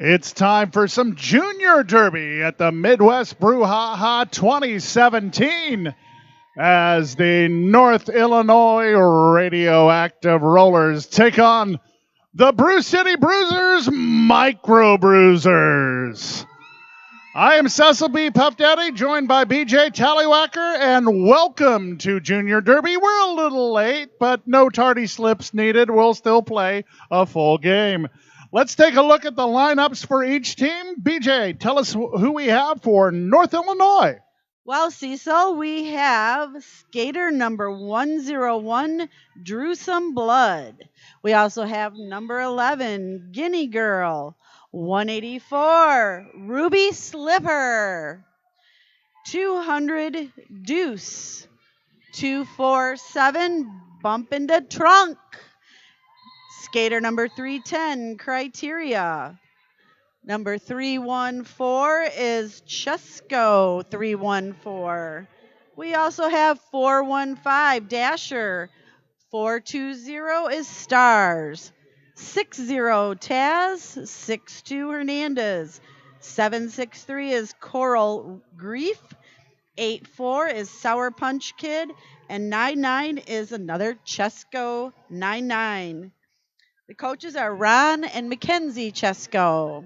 It's time for some Junior Derby at the Midwest BrewHaHa 2017 as the North Illinois Radioactive Rollers take on the Brewcity Bruisers Micro Bruisers. I am Cecil B. Puff Daddy, joined by BJ Tallywhacker, and welcome to Junior Derby. We're a little late, but no tardy slips needed. We'll still play a full game. Let's take a look at the lineups for each team. BJ, tell us who we have for North Illinois. Well, Cecil, we have skater number 101, Drew Some Blood. We also have number 11, Guinea Girl. 184, Ruby Slipper. 200, Deuce. 247, Bump in the Trunk. Skater number 310, Criteria. Number 314 is Chesco 314. We also have 415, Dasher. 420 is Stars. 60, Taz. 62, Hernandez. 763 is Coral Grief. 84 is Sour Punch Kid. And 99 is another Chesco 99. The coaches are Ron and Mackenzie Chesco.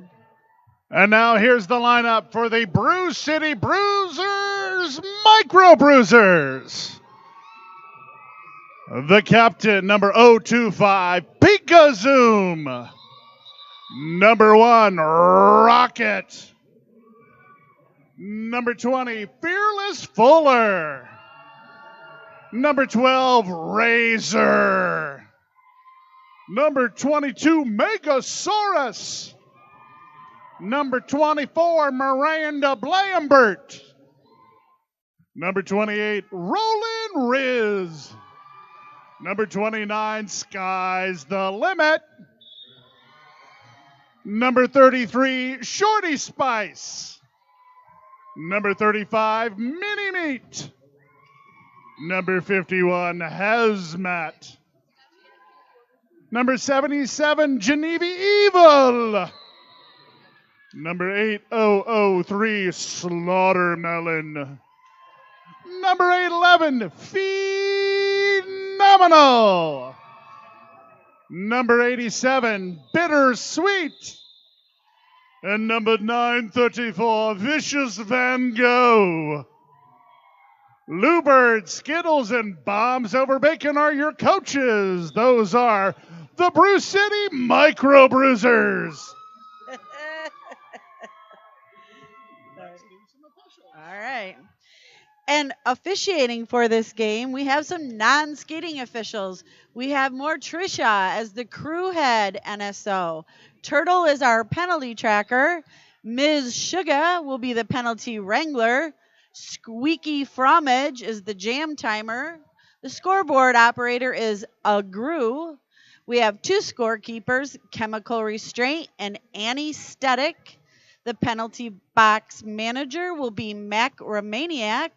And now here's the lineup for the Brewcity Bruisers Micro Bruisers. The captain, number 025, Pika Zoom. Number 1, Rocket. Number 20, Fearless Fuller. Number 12, Razor. Number 22, Megasaurus. Number 24, Miranda Blambert. Number 28, Roland Riz. Number 29, Sky's the Limit. Number 33, Shorty Spice. Number 35, Mini Meat. Number 51, Hazmat. Number 77, Geneva Evil. Number 8003, Slaughtermelon. Number 811, Phenomenal. Number 87, Bittersweet. And number 934, Vicious Van Gogh. Bluebird, Skittles, and Bombs Over Bacon are your coaches. Those are the Brewcity Micro Bruisers. All right. And officiating for this game, we have some non-skating officials. We have Mortricia as the crew head NSO. Turtle is our penalty tracker. Ms. Sugar will be the penalty wrangler. Squeaky Fromage is the jam timer. The scoreboard operator is a Gru. We have 2 scorekeepers, Chemical Restraint and Anesthetic. The penalty box manager will be Mac Romaniac.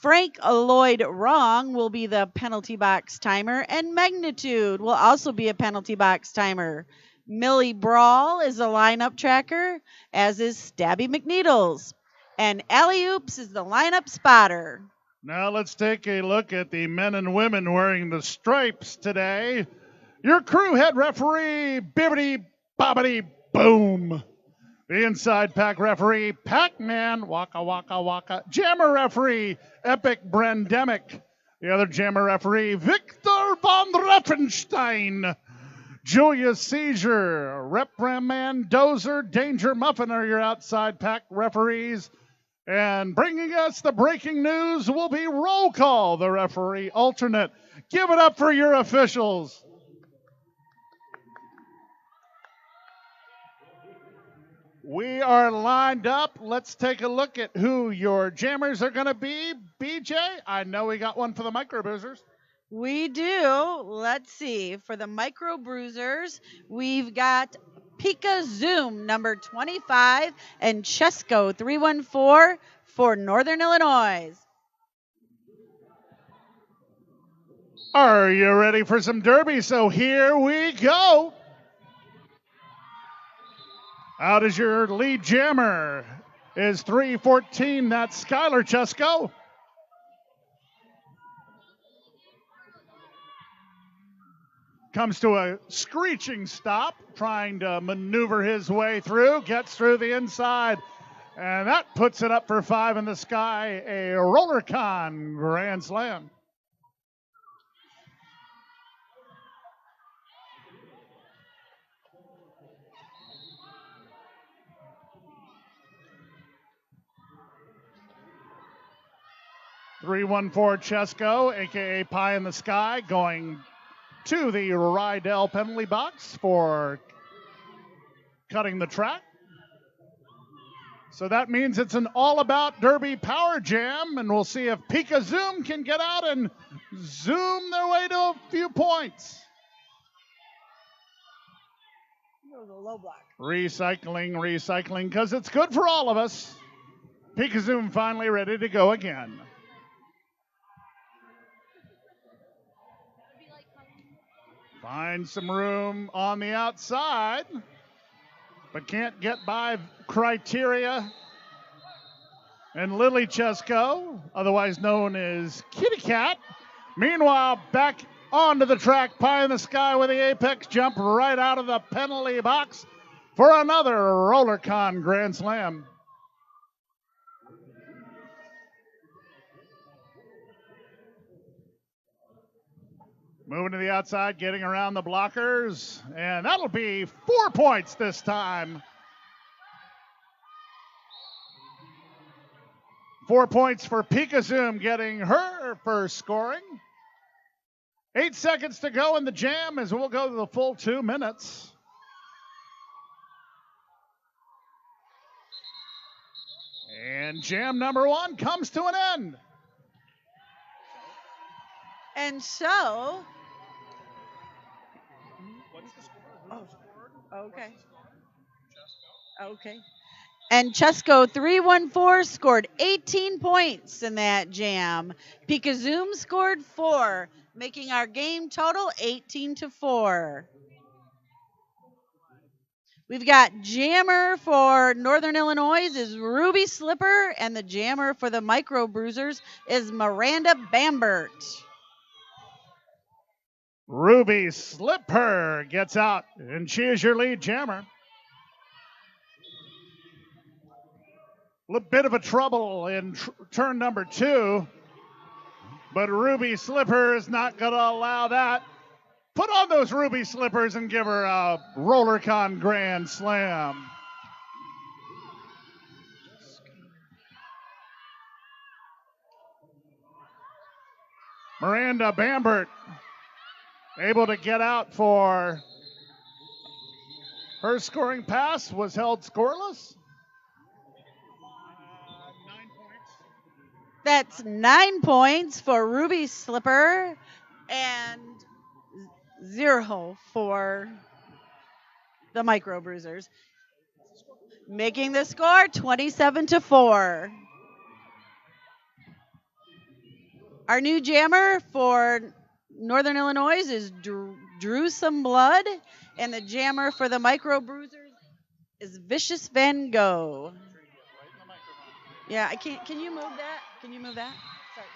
Frank Lloyd Wrong will be the penalty box timer, and Magnitude will also be a penalty box timer. Millie Brawl is a lineup tracker, as is Stabby McNeedles. And Alley Oops is the lineup spotter. Now let's take a look at the men and women wearing the stripes today. Your crew head referee, Bibbidi Bobbidi Boom. The inside pack referee, Pac-Man, Waka Waka Waka. Jammer referee, Epic Brandemic. The other jammer referee, Victor von Reffenstein. Julius Seizure, Reprimand Dozer, Danger Muffin are your outside pack referees. And bringing us the breaking news will be Roll Call, the referee alternate. Give it up for your officials. We are lined up. Let's take a look at who your jammers are going to be. BJ, I know we got one for the Micro Bruisers. We do. Let's see. For the Micro Bruisers, we've got Pika Zoom, number 25, and Chesco 314 for Northern Illinois. Are you ready for some derby? So here we go. Out is your lead jammer. Is 3:14. That's Skylar Chesko. Comes to a screeching stop, trying to maneuver his way through, gets through the inside, and that puts it up for 5 in the sky, a RollerCon Grand Slam. .314 Chesko, aka Pie in the Sky, going to the Rydell penalty box for cutting the track. So that means it's an all-about Derby power jam, and we'll see if Pika Zoom can get out and zoom their way to a few points. The low block. Recycling, because it's good for all of us. Pika Zoom finally ready to go again. Find some room on the outside, but can't get by Criteria and Lily Chesko, otherwise known as Kitty Cat. Meanwhile, back onto the track, Pie in the Sky with the apex jump right out of the penalty box for another RollerCon Grand Slam. Moving to the outside, getting around the blockers, and that'll be 4 points this time. 4 points for Pika Zoom, getting her first scoring. 8 seconds to go in the jam as we'll go to the full 2 minutes. And jam number 1 comes to an end. And so, okay. And Chesko 314 scored 18 points in that jam. Pika Zoom scored 4, making our game total 18-4. We've got jammer for Northern Illinois is Ruby Slipper, and the jammer for the Micro Bruisers is Miranda Bambert. Ruby Slipper gets out, and she is your lead jammer. A little bit of a trouble in turn number 2, but Ruby Slipper is not going to allow that. Put on those Ruby Slippers and give her a RollerCon Grand Slam. Miranda Bambert able to get out for her scoring pass, was held scoreless. 9 points. That's 9 points for Ruby Slipper and 0 for the Micro Bruisers, making the score 27-4. Our new jammer for Northern Illinois is Drew Some Blood, and the jammer for the Micro Bruisers is Vicious Van Gogh. Yeah, I can't. Can you move that? Sorry.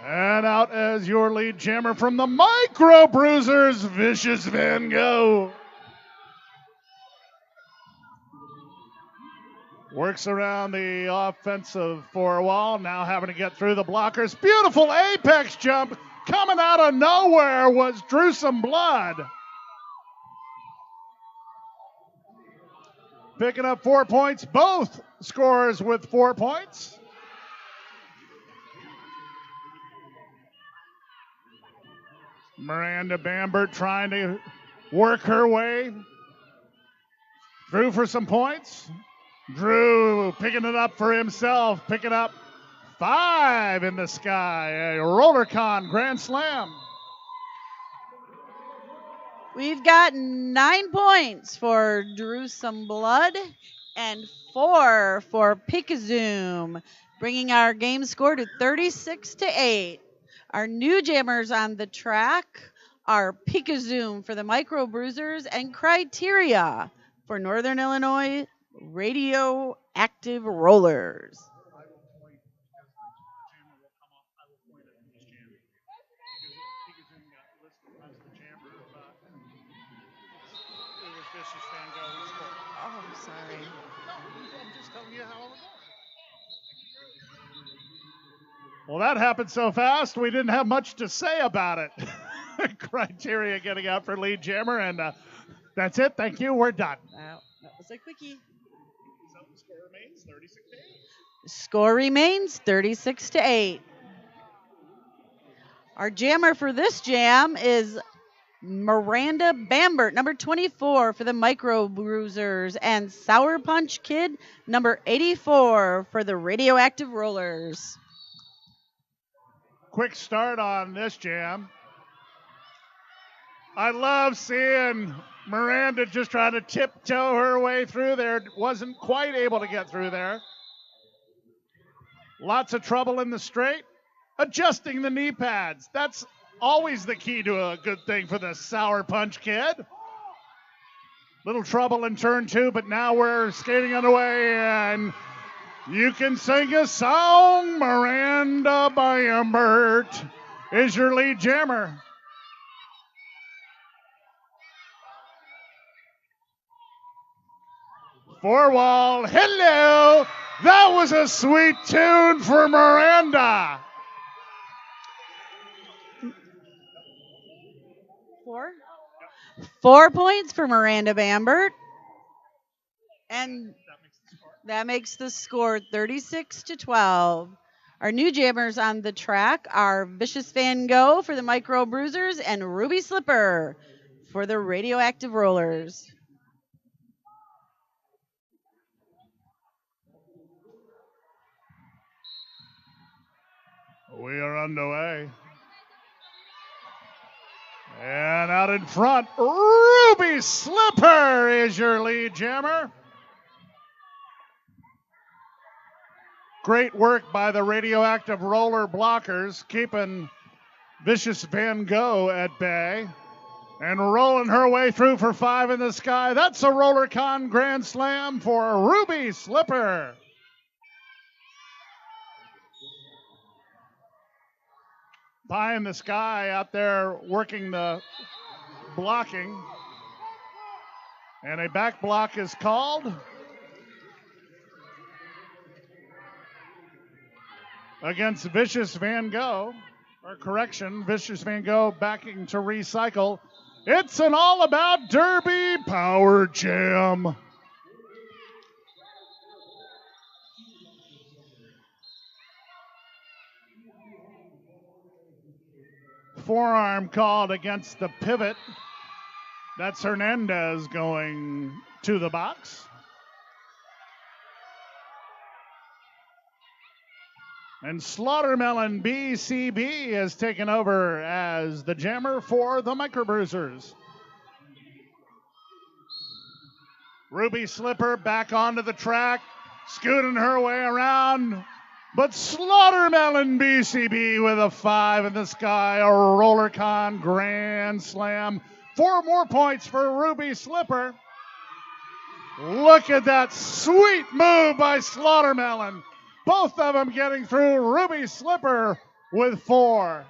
And out as your lead jammer from the Micro Bruisers, Vicious Van Gogh. Works around the offensive four wall, now having to get through the blockers. Beautiful apex jump coming out of nowhere was Drew Some Blood. Picking up 4 points, both scorers with 4 points. Miranda Bambert trying to work her way through for some points. Drew picking it up for himself, picking up 5 in the sky, a RollerCon Grand Slam. We've got 9 points for Drew Some Blood and 4 for Pika Zoom, bringing our game score to 36-8. Our new jammers on the track are Pikazoom for the Micro Bruisers and Criteria for Northern Illinois Radioactive Rollers. Oh, I'm sorry. I'm just telling you how it was. Well, that happened so fast, we didn't have much to say about it. Criteria getting out for lead jammer, and that's it. Thank you. We're done. That was a quickie. So the score remains 36 to 8. Score remains 36 to 8. Our jammer for this jam is Miranda Bambert, number 24 for the Micro Bruisers, and Sour Punch Kid, number 84 for the Radioactive Rollers. Quick start on this jam. I love seeing Miranda just trying to tiptoe her way through there. Wasn't quite able to get through there. Lots of trouble in the straight. Adjusting the knee pads. That's always the key to a good thing for the Sour Punch Kid. Little trouble in turn 2, but now we're skating underway, and you can sing a song. Miranda Bambert is your lead jammer. Four wall, hello. That was a sweet tune for Miranda. 4 points for Miranda Bambert. And that makes the score 36 to 12. Our new jammers on the track are Vicious Van Gogh for the Micro Bruisers and Ruby Slipper for the Radioactive Rollers. We are underway. And out in front, Ruby Slipper is your lead jammer. Great work by the Radioactive Roller blockers, keeping Vicious Van Gogh at bay. And rolling her way through for 5 in the sky. That's a RollerCon Grand Slam for Ruby Slipper. Pie in the sky out there working the blocking. And a back block is called. Against Vicious Van Gogh. Or correction, Vicious Van Gogh backing to recycle. It's an all about Derby power jam. Forearm called against the pivot. That's Hernandez going to the box. And Slaughtermelon BCB has taken over as the jammer for the Micro Bruisers. Ruby Slipper back onto the track, scooting her way around. But Slaughtermelon BCB with a 5 in the sky, a RollerCon Grand Slam. 4 more points for Ruby Slipper. Look at that sweet move by Slaughtermelon. Both of them getting through. Ruby Slipper with 4.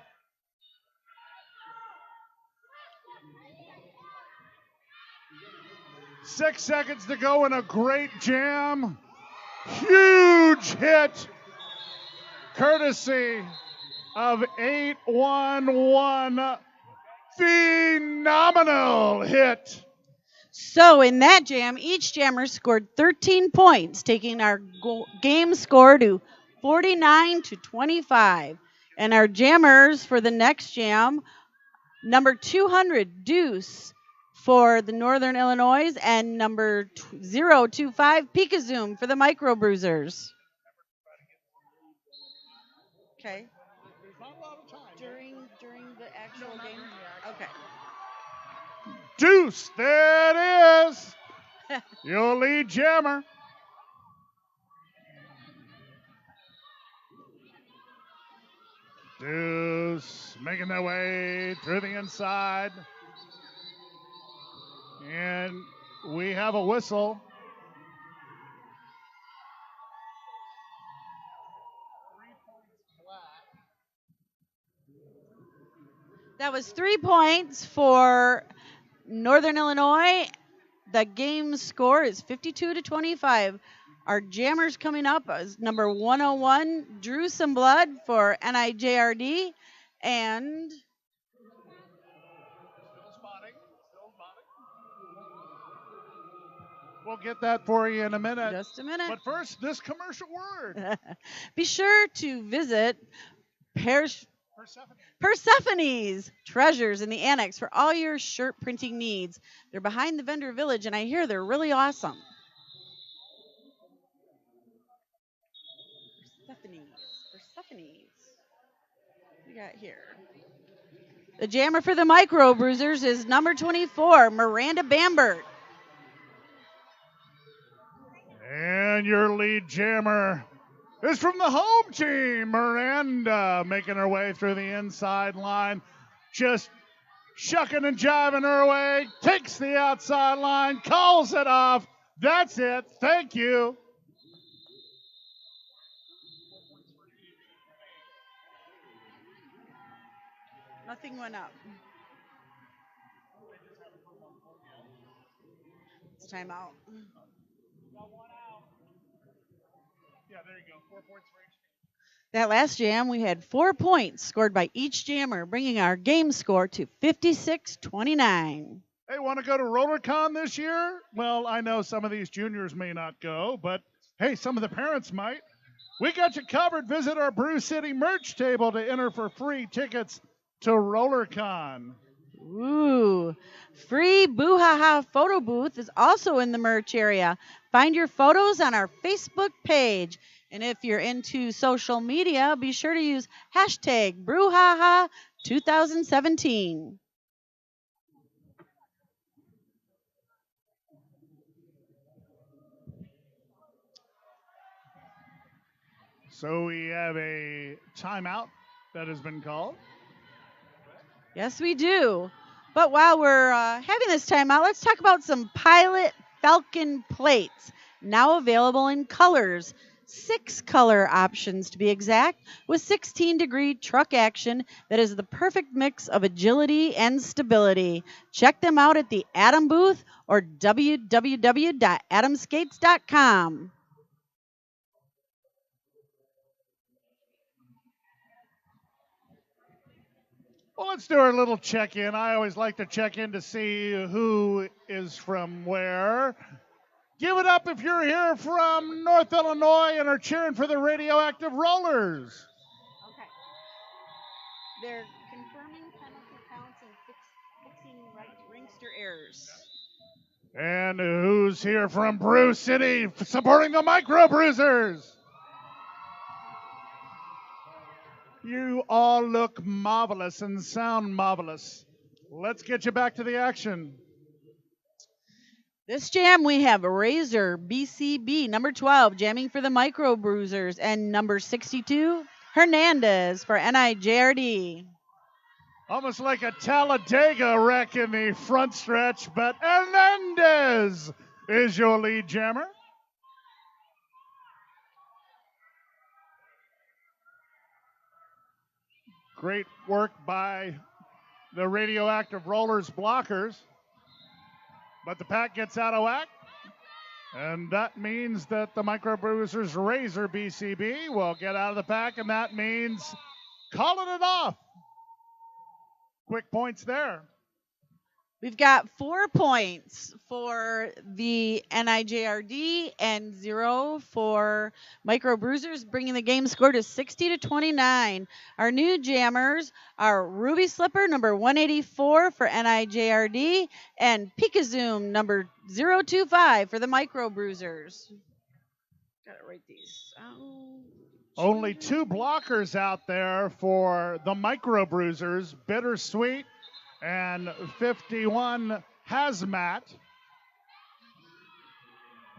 Six seconds to go in a great jam. Huge hit. Courtesy of 811. Phenomenal hit. So in that jam, each jammer scored 13 points, taking our game score to 49 to 25. And our jammers for the next jam, number 200, Deuce for the Northern Illinois, and number 025, Pikazoom for the Micro Bruisers. Okay. There's not a lot of time. During the actual game? Okay. Deuce, there it is. Your lead jammer. Deuce making their way through the inside. And we have a whistle. That was 3 points for Northern Illinois. The game score is 52-25. Our jammers coming up is number 101, Drew Some Blood for NIJRD, and We'll get that for you in a minute. just a minute. But first, this commercial word. Be sure to visit Persephone's Treasures in the Annex for all your shirt printing needs. They're behind the vendor village, and I hear they're really awesome. Persephone's. What we got here? The jammer for the Micro Bruisers is number 24, Miranda Bambert. And your lead jammer is from the home team, Miranda, making her way through the inside line. Just shucking and jiving her way, takes the outside line, calls it off. That's it. Thank you. Nothing went up. It's timeout. Yeah, there you go. 4 points for each. That last jam, we had 4 points scored by each jammer, bringing our game score to 56-29. Hey, want to go to RollerCon this year? Well, I know some of these juniors may not go, but hey, some of the parents might. We got you covered. Visit our Brewcity merch table to enter for free tickets to RollerCon. Ooh, free BrewHaHa photo booth is also in the merch area. Find your photos on our Facebook page. And if you're into social media, be sure to use hashtag BrewHaHa 2017. So we have a timeout that has been called. Yes, we do. But while we're having this timeout, let's talk about some Pilot Falcon plates, now available in colors. 6 color options to be exact, with 16-degree truck action that is the perfect mix of agility and stability. Check them out at the Atom booth or www.atomskates.com. Well, let's do our little check-in. I always like to check in to see who is from where. Give it up if you're here from North Illinois and are cheering for the Radioactive Rollers. Okay. They're confirming penalty counts and fixing ringster errors. And who's here from Brewcity supporting the Micro Bruisers? You all look marvelous and sound marvelous. Let's get you back to the action. This jam, we have Razor BCB, number 12, jamming for the Micro Bruisers, and number 62, Hernandez for NIJRD. Almost like a Talladega wreck in the front stretch, but Hernandez is your lead jammer. Great work by the Radioactive Rollers blockers. But the pack gets out of whack. And that means that the Micro Bruisers Razor BCB will get out of the pack, and that means calling it off. Quick points there. We've got 4 points for the NIJRD and 0 for Micro Bruisers, bringing the game score to 60-29. Our new jammers are Ruby Slipper, number 184 for NIJRD, and Pikazoom, number 025 for the Micro Bruisers. Gotta write these out. Only 2 blockers out there for the Micro Bruisers, Bittersweet and 51 Hazmat.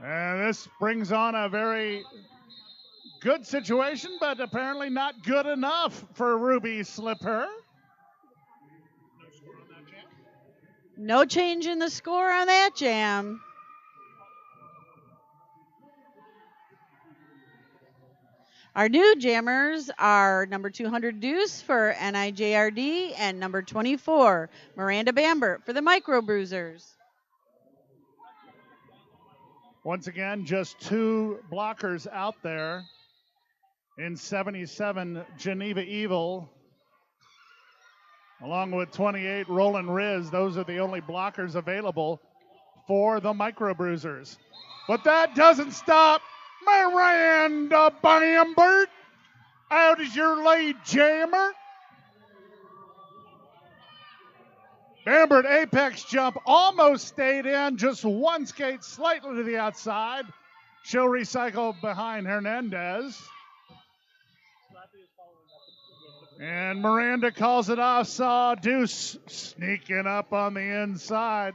And this brings on a very Good situation, but apparently not good enough for Ruby Slipper. No change in the score on that jam. Our new jammers are number 200 Deuce for NIJRD and number 24 Miranda Bambert for the Micro Bruisers. Once again, just 2 blockers out there in 77 Geneva Evil, along with 28 Roland Riz. Those are the only blockers available for the Micro Bruisers. But that doesn't stop Miranda Bambert. Out is your lead jammer. Bambert apex jump almost stayed in, just 1 skate slightly to the outside. She'll recycle behind Hernandez. And Miranda calls it off. Saw Deuce sneaking up on the inside.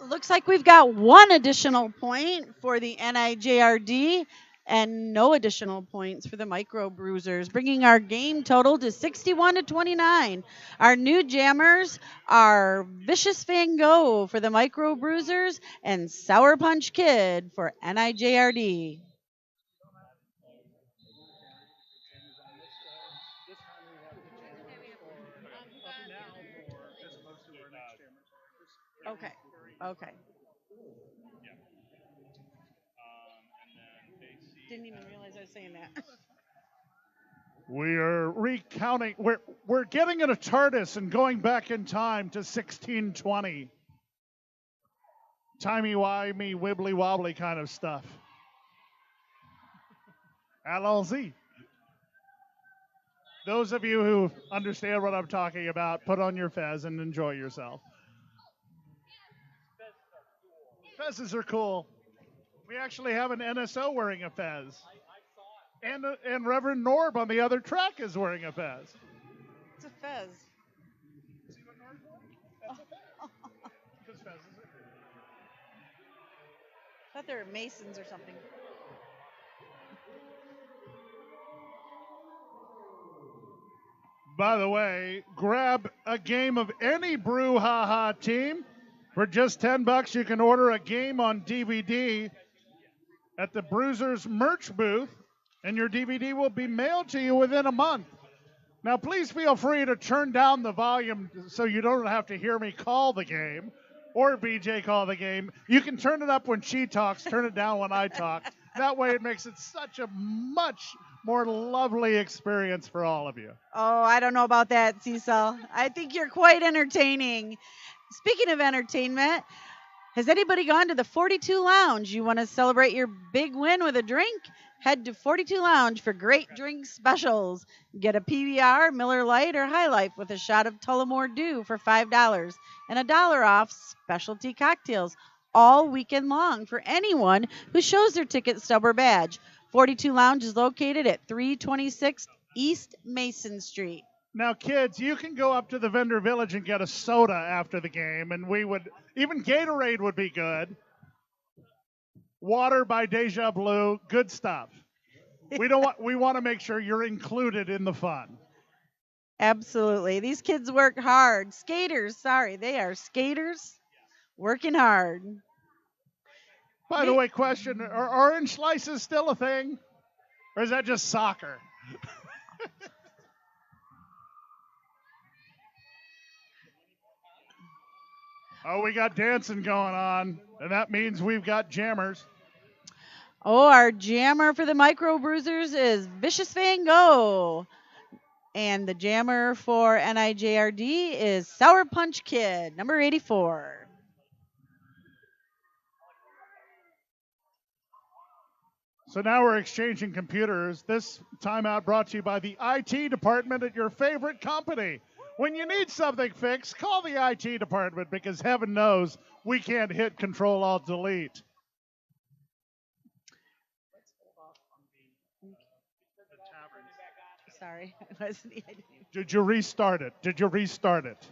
Looks like we've got 1 additional point for the NIJRD and no additional points for the Micro Bruisers, bringing our game total to 61-29. Our new jammers are Vicious Van Gogh for the Micro Bruisers and Sour Punch Kid for NIJRD. Okay. Didn't even realize I was saying that. We are recounting. We're getting in a TARDIS and going back in time to 1620. Timey-wimey, wibbly-wobbly kind of stuff. Allons-y. Those of you who understand what I'm talking about, put on your fez and enjoy yourself. Fezes are cool. We actually have an NSO wearing a fez. And Reverend Norb on the other track is wearing a fez. It's a fez. See what Norb's wearing? That's a fez. Because fezes are cool. I thought they were Masons or something. By the way, grab a game of any BrewHaHa team. For just $10, you can order a game on DVD at the Bruisers merch booth, and your DVD will be mailed to you within a month. Now, please feel free to turn down the volume so you don't have to hear me call the game or BJ call the game. You can turn it up when she talks, turn it down when I talk. That way it makes it such a much more lovely experience for all of you. Oh, I don't know about that, Cecil. I think you're quite entertaining. Speaking of entertainment, has anybody gone to the 42 Lounge? You want to celebrate your big win with a drink? Head to 42 Lounge for great drink specials. Get a PBR, Miller Lite, or High Life with a shot of Tullamore Dew for $5 and $1 off specialty cocktails all weekend long for anyone who shows their ticket stub or badge. 42 Lounge is located at 326 East Mason Street. Now, kids, you can go up to the vendor village and get a soda after the game, and even Gatorade would be good. Water by Deja Blue, good stuff. We want to make sure you're included in the fun. Absolutely. These kids work hard. They are skaters working hard. By the way, question, are orange slices still a thing? Or is that just soccer? Oh, we got dancing going on, and that means we've got jammers. Oh, our jammer for the Micro Bruisers is Vicious Van Gogh. And the jammer for NIJRD is Sour Punch Kid, number 84. So now we're exchanging computers. This timeout brought to you by the IT department at your favorite company. When you need something fixed, call the IT department because heaven knows we can't hit Control-Alt-Delete. Sorry, it wasn't the idea. Did you restart it?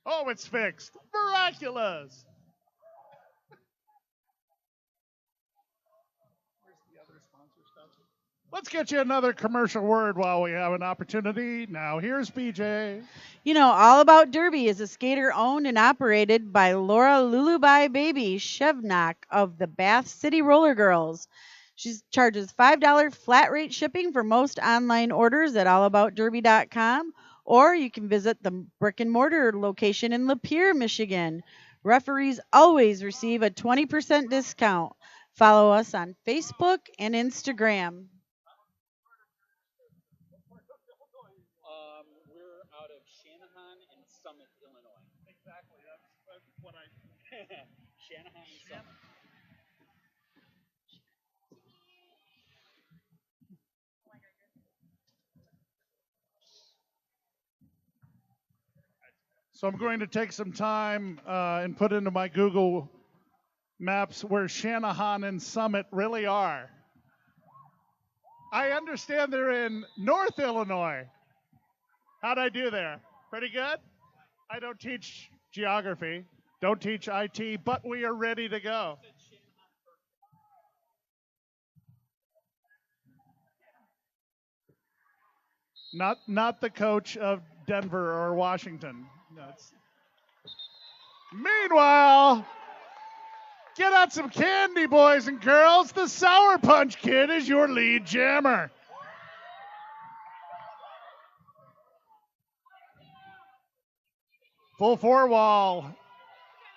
Oh, it's fixed. Miraculous. Let's get you another commercial word while we have an opportunity. Now, here's BJ. You know, All About Derby is a skater owned and operated by Laura Lulubai Baby Shevnak of the Bath City Roller Girls. She charges $5 flat rate shipping for most online orders at allaboutderby.com, or you can visit the brick and mortar location in Lapeer, Michigan. Referees always receive a 20% discount. Follow us on Facebook and Instagram. We're out of Shanahan and Summit, Illinois. Exactly. That's what I. Shanahan and Summit. So I'm going to take some time and put into my Google Maps where Shanahan and Summit really are. I understand they're in North Illinois. How'd I do there? Pretty good? I don't teach geography, don't teach IT, but we are ready to go. Not the coach of Denver or Washington. No, Meanwhile, get out some candy, boys and girls. The Sour Punch Kid is your lead jammer. Full four wall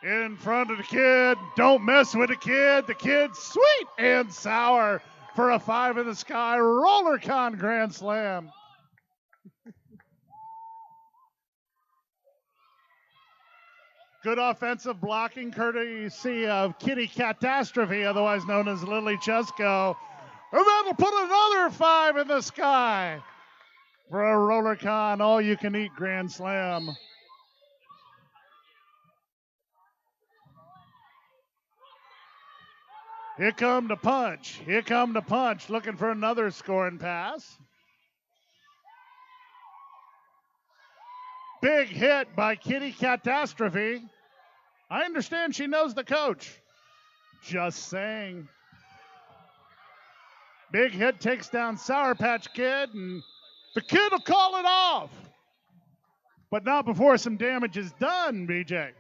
in front of the kid. Don't mess with the kid. The kid's sweet and sour for a 5 in the sky roller con grand slam. Good offensive blocking courtesy of Kitty Catastrophe, otherwise known as Lily Chesko. And that'll put another 5 in the sky for a roller con all-you-can-eat grand slam. Here come the punch. Here come the punch. Looking for another scoring pass. Big hit by Kitty Catastrophe. I understand she knows the coach. Just saying. Big hit takes down Sour Patch Kid, and the kid will call it off. But not before some damage is done, BJ.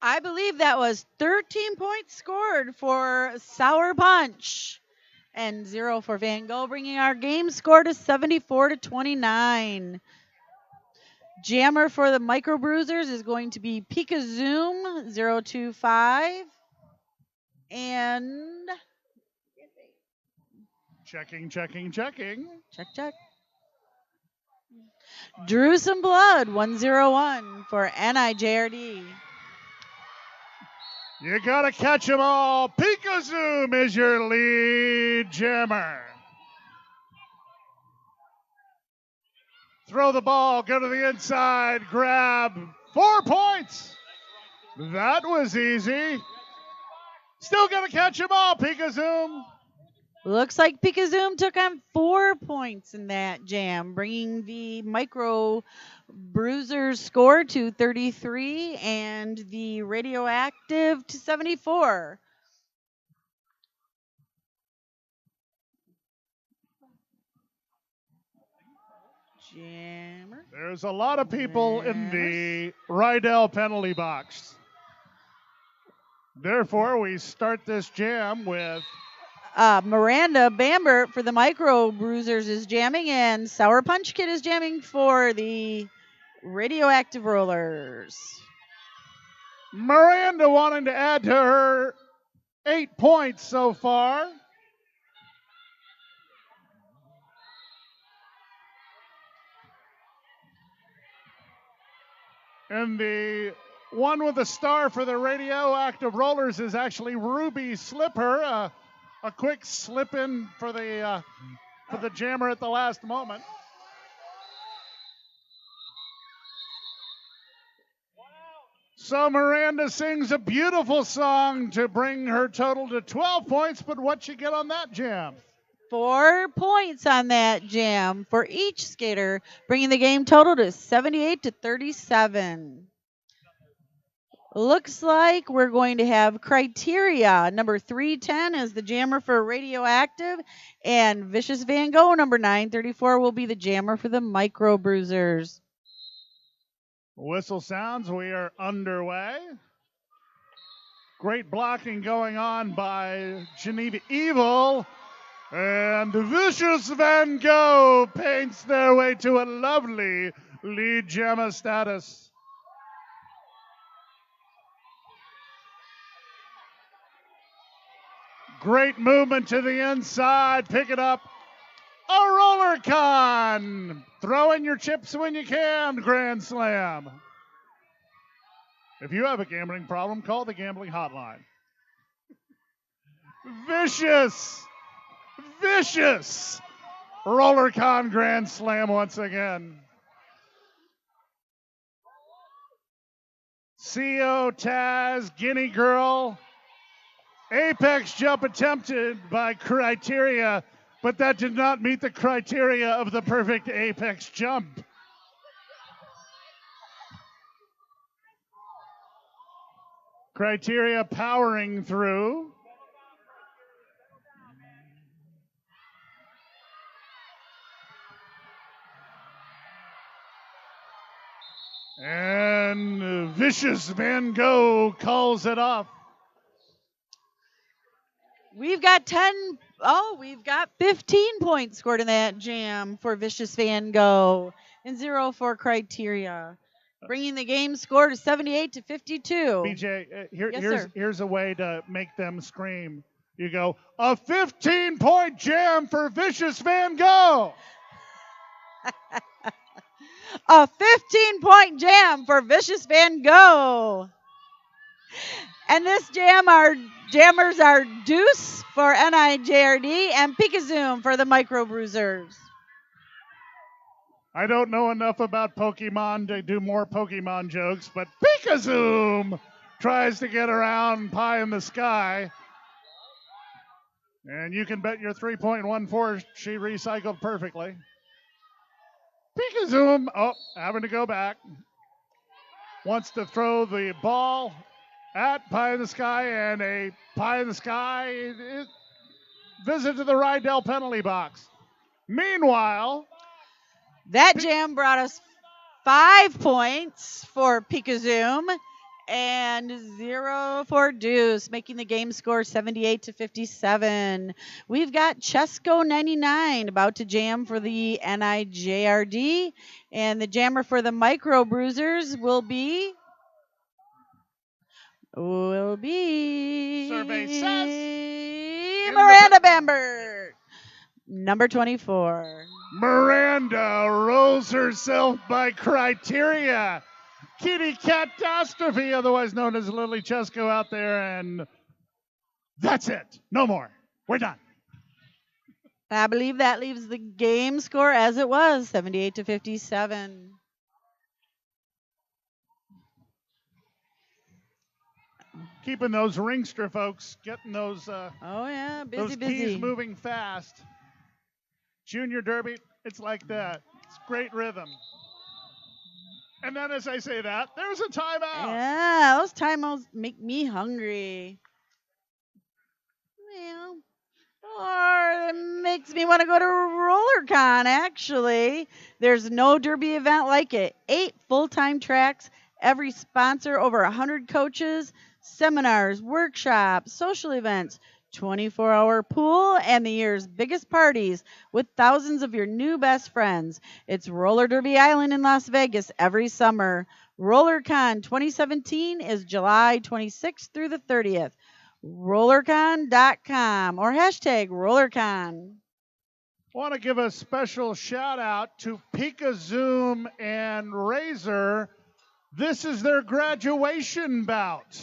I believe that was 13 points scored for Sour Punch and 0 for Van Gogh, bringing our game score to 74-29. Jammer for the Micro Bruisers is going to be Pika Zoom 025. And Checking. check. Drew Some Blood 101 for NIJRD. You gotta catch them all. Pika Zoom is your lead jammer. Throw the ball, go to the inside, grab 4 points. That was easy. Still gonna catch them all, Pika Zoom. Looks like Pika Zoom took on 4 points in that jam, bringing the Micro Bruisers score to 33 and the Radioactive to 74. Jammer. There's a lot of people in the Rydell penalty box. Therefore, we start this jam with Miranda Bambert for the Micro Bruisers is jamming, and Sour Punch Kid is jamming for the Radioactive Rollers. Miranda wanting to add to her 8 points so far. And the one with the star for the Radioactive Rollers is actually Ruby Slipper, a quick slip in for the jammer at the last moment. So Miranda sings a beautiful song to bring her total to 12 points, but what'd she get on that jam? 4 points on that jam for each skater, bringing the game total to 78-37. Looks like we're going to have Criteria. Number 310 is the jammer for Radioactive, and Vicious Van Gogh, number 934, will be the jammer for the Micro Bruisers. Whistle sounds. We are underway. Great blocking going on by Geneva Evil. And Vicious Van Gogh paints their way to a lovely lead jammer status. Great movement to the inside. Pick it up. A roller con. Throw in your chips when you can. Grand slam. If you have a gambling problem, call the gambling hotline. Vicious. Vicious. Roller con grand slam once again. CO Taz, Guinea Girl. Apex jump attempted by Criteria, but that did not meet the criteria of the perfect apex jump. Criteria powering through. And Vicious Van Gogh calls it off. We've got 15 points scored in that jam for Vicious Van Gogh and 0 for Criteria, bringing the game score to 78 to 52. BJ, Yes, here's a way to make them scream. You go, a 15-point jam for Vicious Van Gogh. A 15-point jam for Vicious Van Gogh. And this jammers are Deuce for NIJRD and Pikazoom for the Micro Bruisers. I don't know enough about Pokemon to do more Pokemon jokes, but Pikazoom tries to get around Pie in the Sky. And you can bet your 3.14 she recycled perfectly. Pikazoom, having to go back. Wants to throw the ball at Pie in the Sky, and a Pie in the Sky visit to the Rydell penalty box. Meanwhile, that jam brought us 5 points for Pikazoom and 0 for Deuce, making the game score 78 to 57. We've got Chesco 99 about to jam for the NIJRD, and the jammer for the Micro Bruisers will be survey says Miranda Bambert, number 24. Miranda rolls herself by Criteria. Kitty Catastrophe, otherwise known as Lily Chesko, out there, and that's it. No more. We're done. I believe that leaves the game score as it was, 78 to 57. Keeping those ringster folks, getting those busy. keys moving fast. Junior Derby, it's like that. It's great rhythm. And then as I say that, there's a timeout. Yeah, those timeouts make me hungry. Well, or it makes me want to go to RollerCon, actually. There's no derby event like it. 8 full-time tracks, every sponsor, over 100 coaches, seminars, workshops, social events, 24-hour pool, and the year's biggest parties with thousands of your new best friends. It's Roller Derby Island in Las Vegas every summer. RollerCon 2017 is July 26th through the 30th. rollercon.com or hashtag rollercon. I want to give a special shout out to Pikazoom and Razor. This is their graduation bout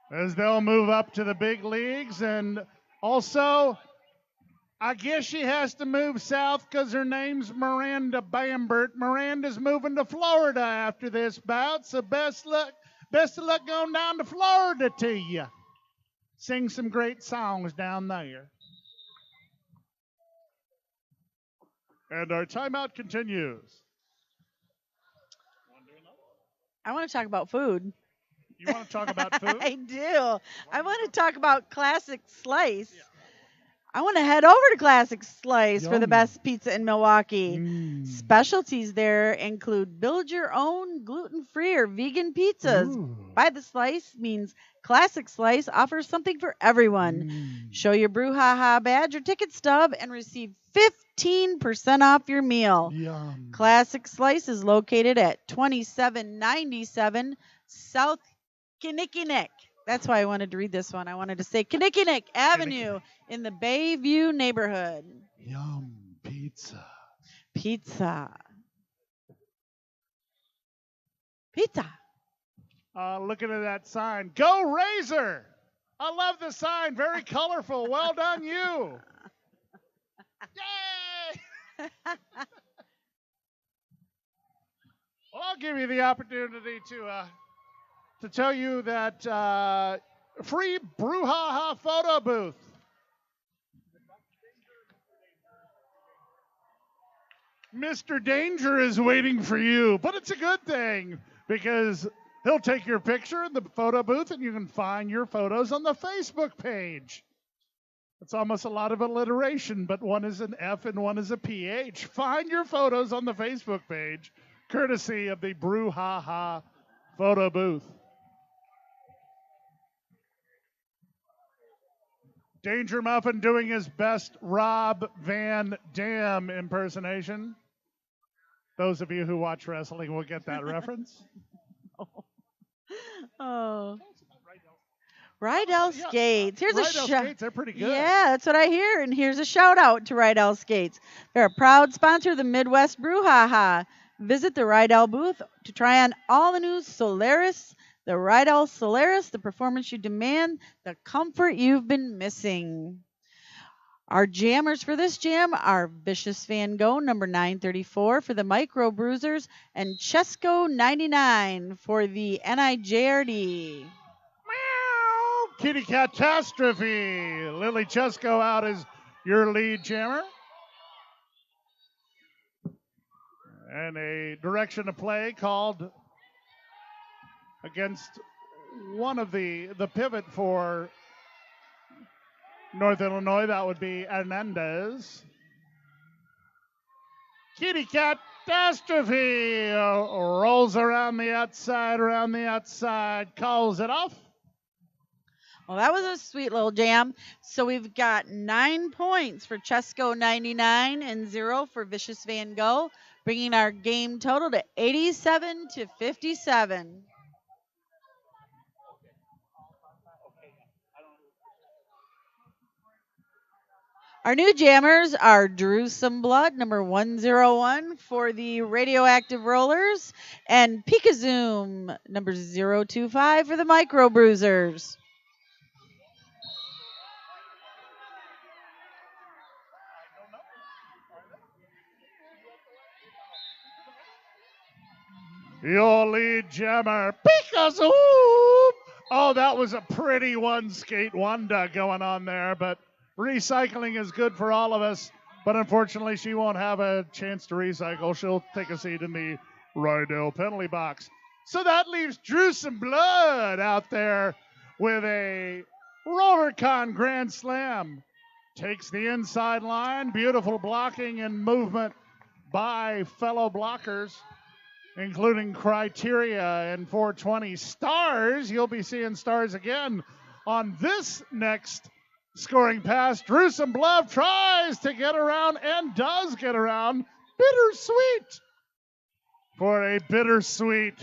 as they'll move up to the big leagues. And also, I guess she has to move south because her name's Miranda Bambert. Miranda's moving to Florida after this bout, so best of luck going down to Florida to you. Sing some great songs down there. And our timeout continues. I want to talk about food. You want to talk about food? I do. I want to talk about Classic Slice. I want to head over to Classic Slice for the Yum. best pizza in Milwaukee. Mm. Specialties there include build your own gluten-free or vegan pizzas. Ooh. Buy the slice means Classic Slice offers something for everyone. Mm. Show your BrewHaHa badge or ticket stub and receive 15% off your meal. Yum. Classic Slice is located at 2797 South Kinnickinnick. That's why I wanted to read this one. I wanted to say Kinnickinnick Avenue in the Bayview neighborhood. Yum. Pizza. Pizza. Pizza. Looking at that sign. Go Razor! I love the sign. Very colorful. Well done, you. Yay! Well, I'll give you the opportunity to tell you that free BrewHaHa photo booth. Mr. Danger is waiting for you, but it's a good thing because he'll take your picture in the photo booth and you can find your photos on the Facebook page. It's almost a lot of alliteration, but one is an F and one is a PH. Find your photos on the Facebook page, courtesy of the BrewHaHa photo booth. Danger Muffin doing his best Rob Van Dam impersonation. Those of you who watch wrestling will get that reference. Oh. Rydell Skates. Here's Rydell a shout. Skates, they're pretty good. Yeah, that's what I hear. And here's a shout out to Rydell Skates. They're a proud sponsor of the Midwest BrewHaHa. Visit the Rydell booth to try on all the new Solaris. The Rydell Solaris, the performance you demand, the comfort you've been missing. Our jammers for this jam are Vicious Van Gogh, number 934 for the Micro Bruisers, and Chesco 99 for the NIJRD. Meow. Kitty Catastrophe. Lily Chesko out as your lead jammer. And a direction of play called against one of the pivot for North Illinois. That would be Hernandez. Kitty Catastrophe rolls around the outside, calls it off. Well, that was a sweet little jam. So we've got 9 points for Chesco 99 and 0 for Vicious Van Gogh, bringing our game total to 87-57. Our new jammers are Drew Some Blood, number 101 for the Radioactive Rollers, and Pikazoom, number 025 for the Micro Bruisers. Your lead jammer, Pikazoom! Oh, that was a pretty one skate wonder going on there, but recycling is good for all of us, but unfortunately she won't have a chance to recycle. She'll take a seat in the Rydell penalty box. So that leaves Drew Some Blood out there with a RollerCon Grand Slam. Takes the inside line, beautiful blocking and movement by fellow blockers, including Criteria and 420 Stars. You'll be seeing Stars again on this next scoring pass. Drew Some Blood tries to get around and does get around. Bittersweet for a bittersweet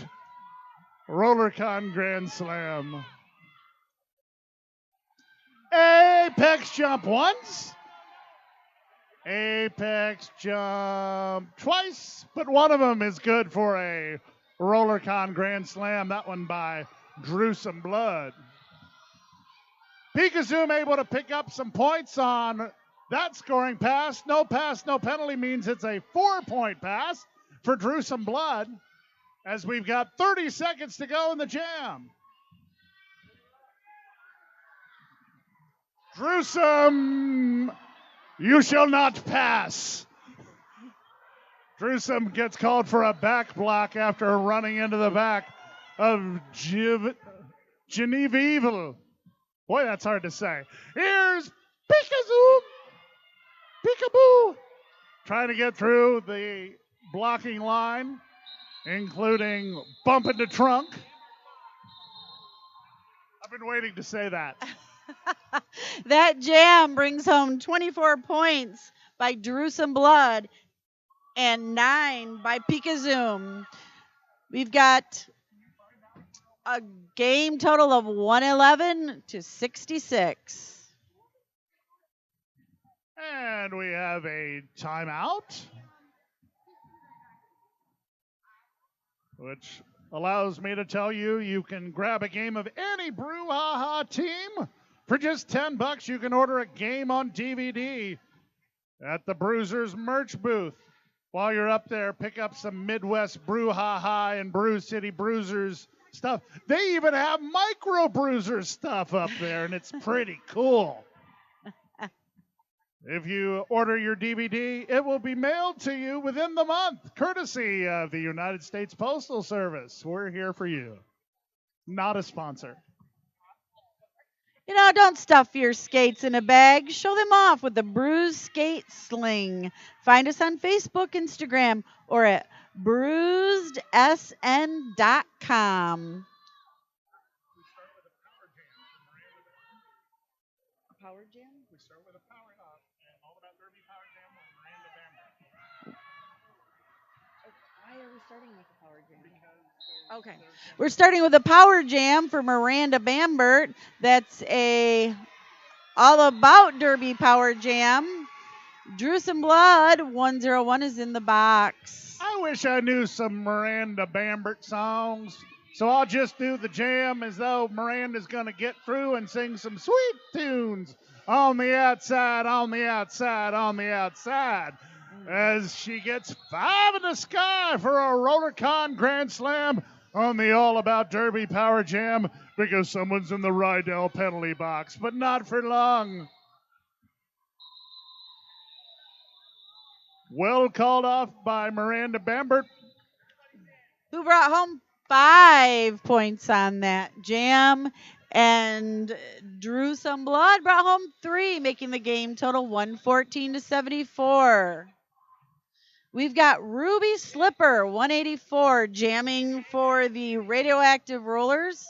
RollerCon Grand Slam. Apex jump once. Apex jump twice, but one of them is good for a RollerCon Grand Slam. That one by Drew Some Blood. Pikazoom able to pick up some points on that scoring pass. No penalty means it's a 4-point pass for Drew Some Blood as we've got 30 seconds to go in the jam. Drew Some, you shall not pass. Drew Some gets called for a back block after running into the back of Genevieve. Boy, that's hard to say. Here's Peekazoo, Peekaboo, trying to get through the blocking line, including bumping the trunk. I've been waiting to say that. That jam brings home 24 points by Jerusalem Blood and 9 by Pikazoom. We've got a game total of 111 to 66. And we have a timeout, which allows me to tell you you can grab a game of any BrewHaHa team. For just $10, you can order a game on DVD at the Bruisers merch booth. While you're up there, pick up some Midwest BrewHaHa and Brewcity Bruisers stuff. They even have micro Bruisers stuff up there, and it's pretty cool. If you order your DVD, it will be mailed to you within the month, courtesy of the United States Postal Service. We're here for you. Not a sponsor. Don't stuff your skates in a bag. Show them off with the Bruise Skate Sling. Find us on Facebook, Instagram, or at bruisedsn.com. Power Jam? We start with a power up and all about Derby Power Jam with Miranda Bamber. Why are we starting with the Power Jam? Okay. We're starting with a Power Jam for Miranda Bambert. That's a all about Derby Power Jam. Drew some blood. 101 is in the box. I wish I knew some Miranda Bambert songs. So I'll just do the jam as though Miranda's going to get through and sing some sweet tunes on the outside, on the outside, on the outside. As she gets 5 in the sky for a RollerCon Grand Slam on the All About Derby Power Jam because someone's in the Rydell penalty box, but not for long. Well called off by Miranda Bambert. Who brought home 5 points on that jam, and Drew some blood brought home 3, making the game total 114 to 74. We've got Ruby Slipper 184 jamming for the Radioactive Rollers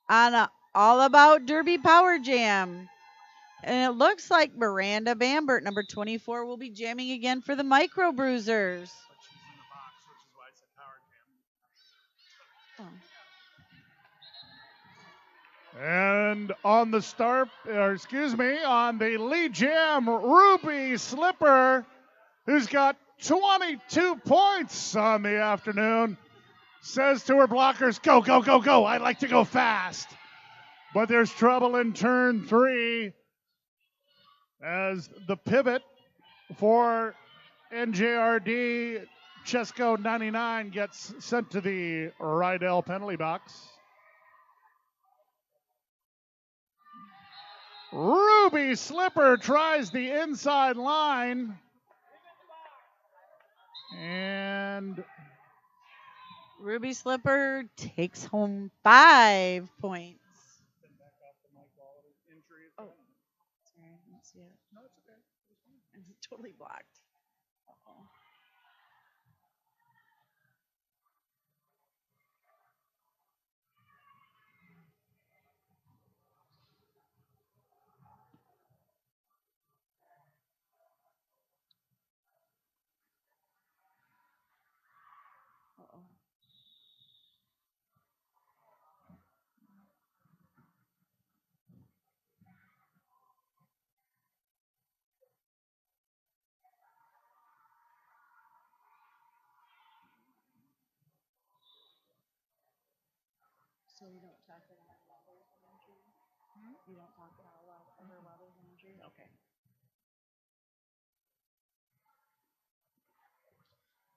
on a All About Derby Power Jam. And it looks like Miranda Bambert, number 24, will be jamming again for the Micro Bruisers. And on the on the lead jam, Ruby Slipper, who's got 22 points on the afternoon, says to her blockers, go, go, go, go. I like to go fast. But there's trouble in turn 3 as the pivot for NJRD Chesco 99 gets sent to the Rydell penalty box. Ruby Slipper tries the inside line. And Ruby Slipper takes home 5 points. Oh, sorry, I didn't see it. No, it's okay. I'm totally blocked. Uh-oh. Uh-oh. So you don't talk about levels of injury? You don't talk about other levels of injury? Okay.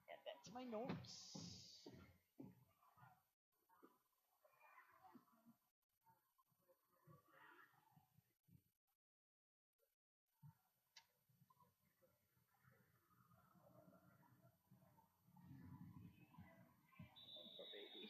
Add that to my notes. Poor baby.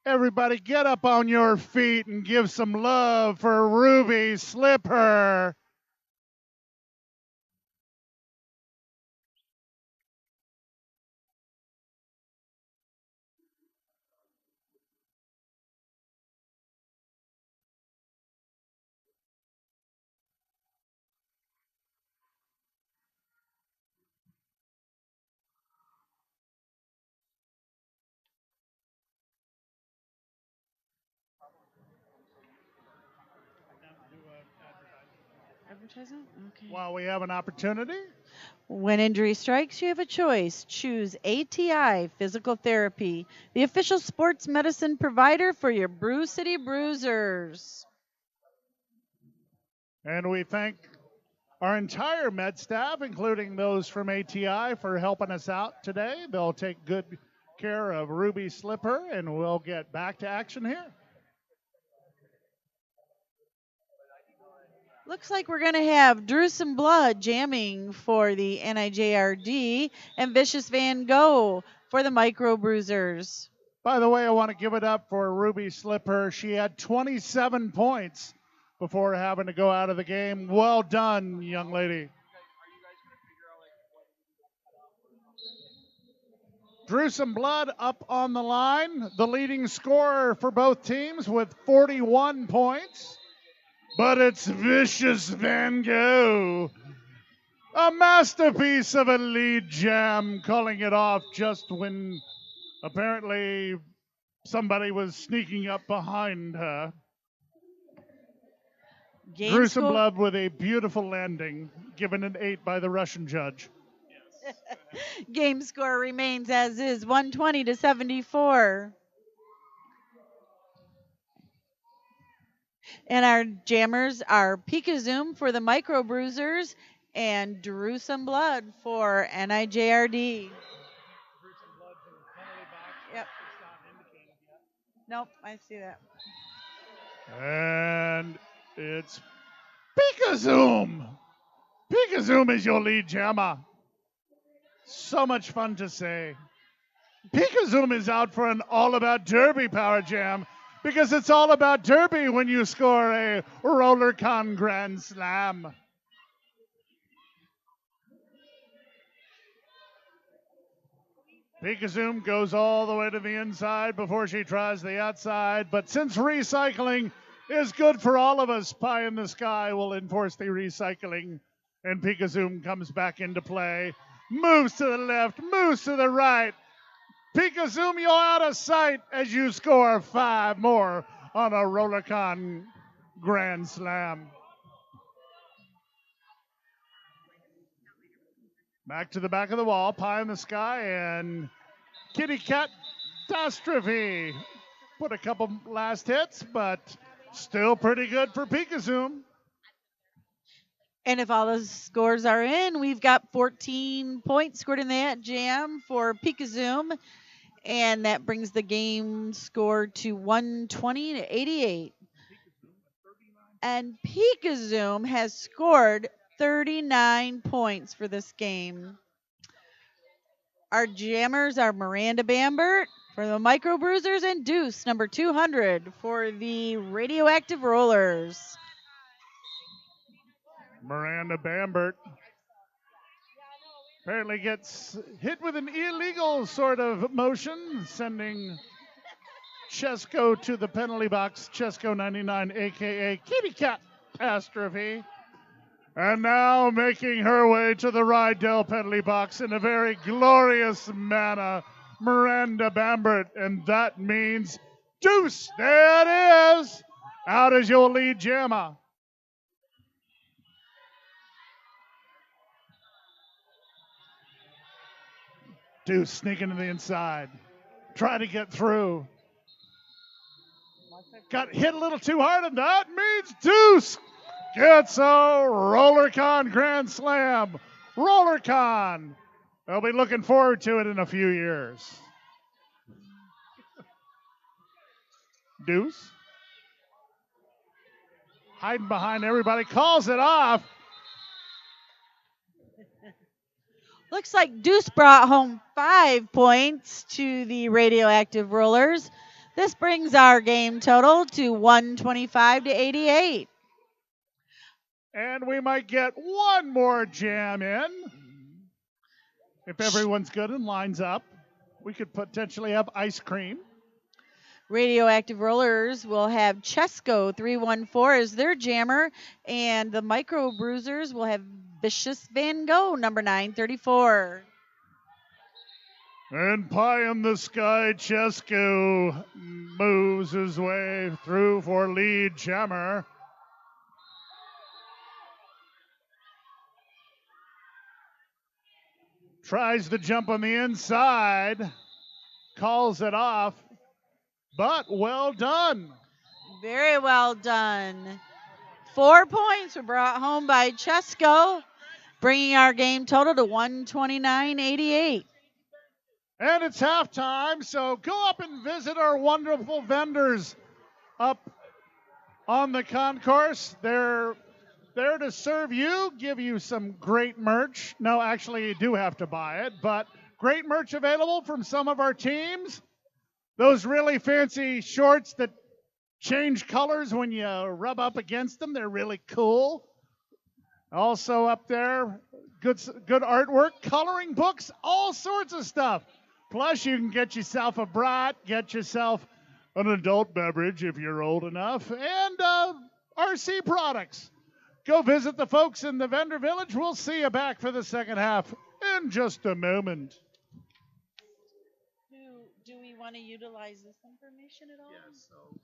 Everybody get up on your feet and give some love for Ruby Slipper. Advertisement? Okay. While we have an opportunity, When injury strikes, you have a choice. Choose ATI Physical Therapy, the official sports medicine provider for your Brewcity Bruisers. and we thank our entire med staff, including those from ATI, for helping us out today. They'll take good care of Ruby Slipper, and we'll get back to action here. Looks like we're going to have Drewsome Blood jamming for the NIJRD and Vicious Van Gogh for the Micro Bruisers. By the way, I want to give it up for Ruby Slipper. She had 27 points before having to go out of the game. Well done, young lady. Drewsome Blood up on the line, the leading scorer for both teams with 41 points. But it's Vicious Van Gogh. A masterpiece of a lead jam, calling it off just when apparently somebody was sneaking up behind her. Drewsome Blood with a beautiful landing, given an 8 by the Russian judge. Game score remains as is, 120 to 74. And our jammers are Pikazoom for the Micro Bruisers and Drewsome Blood for NIJRD. Yep. Nope, I see that. And it's Pikazoom. Pikazoom is your lead jammer. So much fun to say. Pikazoom is out for an All About Derby Power Jam because it's all about Derby when you score a RollerCon Grand Slam. Pikazoom goes all the way to the inside before she tries the outside, but since recycling is good for all of us, Pie in the Sky will enforce the recycling, and Pikazoom comes back into play. Moves to the left, moves to the right. Pikazoom, you're out of sight as you score 5 more on a RollerCon Grand Slam. Back to the back of the wall, Pie in the Sky and Kitty Cat Catastrophe. Put a couple last hits, but still pretty good for Pikazoom. And if all the scores are in, we've got 14 points scored in that jam for Pikazoom. And that brings the game score to 120 to 88. And Pikazoom has scored 39 points for this game. Our jammers are Miranda Bambert for the Micro Bruisers and Deuce, number 200, for the Radioactive Rollers. Miranda Bambert apparently gets hit with an illegal sort of motion, sending Chesko to the penalty box. Chesko 99, a.k.a. Kitty Cat Catastrophe. And now making her way to the Rydell penalty box in a very glorious manner, Miranda Bambert. And that means Deuce. There it is. Out is your lead jammer. Deuce sneaking to the inside. Trying to get through. Got hit a little too hard, and that means Deuce gets a RollerCon Grand Slam. RollerCon. They'll be looking forward to it in a few years. Deuce. Hiding behind everybody. Calls it off. Looks like Deuce brought home 5 points to the Radioactive Rollers. This brings our game total to 125 to 88. And we might get one more jam in. If everyone's good and lines up, we could potentially have ice cream. Radioactive Rollers will have Chesco 314 as their jammer, and the Micro Bruisers will have Vicious Van Gogh number 934. And Pie in the Sky Chesco moves his way through for lead jammer. Tries to jump on the inside, calls it off, but well done. Very well done. 4 points were brought home by Chesco, bringing our game total to 129-88. And it's halftime, so go up and visit our wonderful vendors up on the concourse. They're there to serve you, give you some great merch. No, actually, you do have to buy it, but great merch available from some of our teams. Those really fancy shorts that change colors when you rub up against them, they're really cool. Also up there, good artwork, coloring books, all sorts of stuff. Plus, you can get yourself a brat, get yourself an adult beverage if you're old enough, and RC products. Go visit the folks in the vendor village. We'll see you back for the second half in just a moment. Do we want to utilize this information at all? Yes, so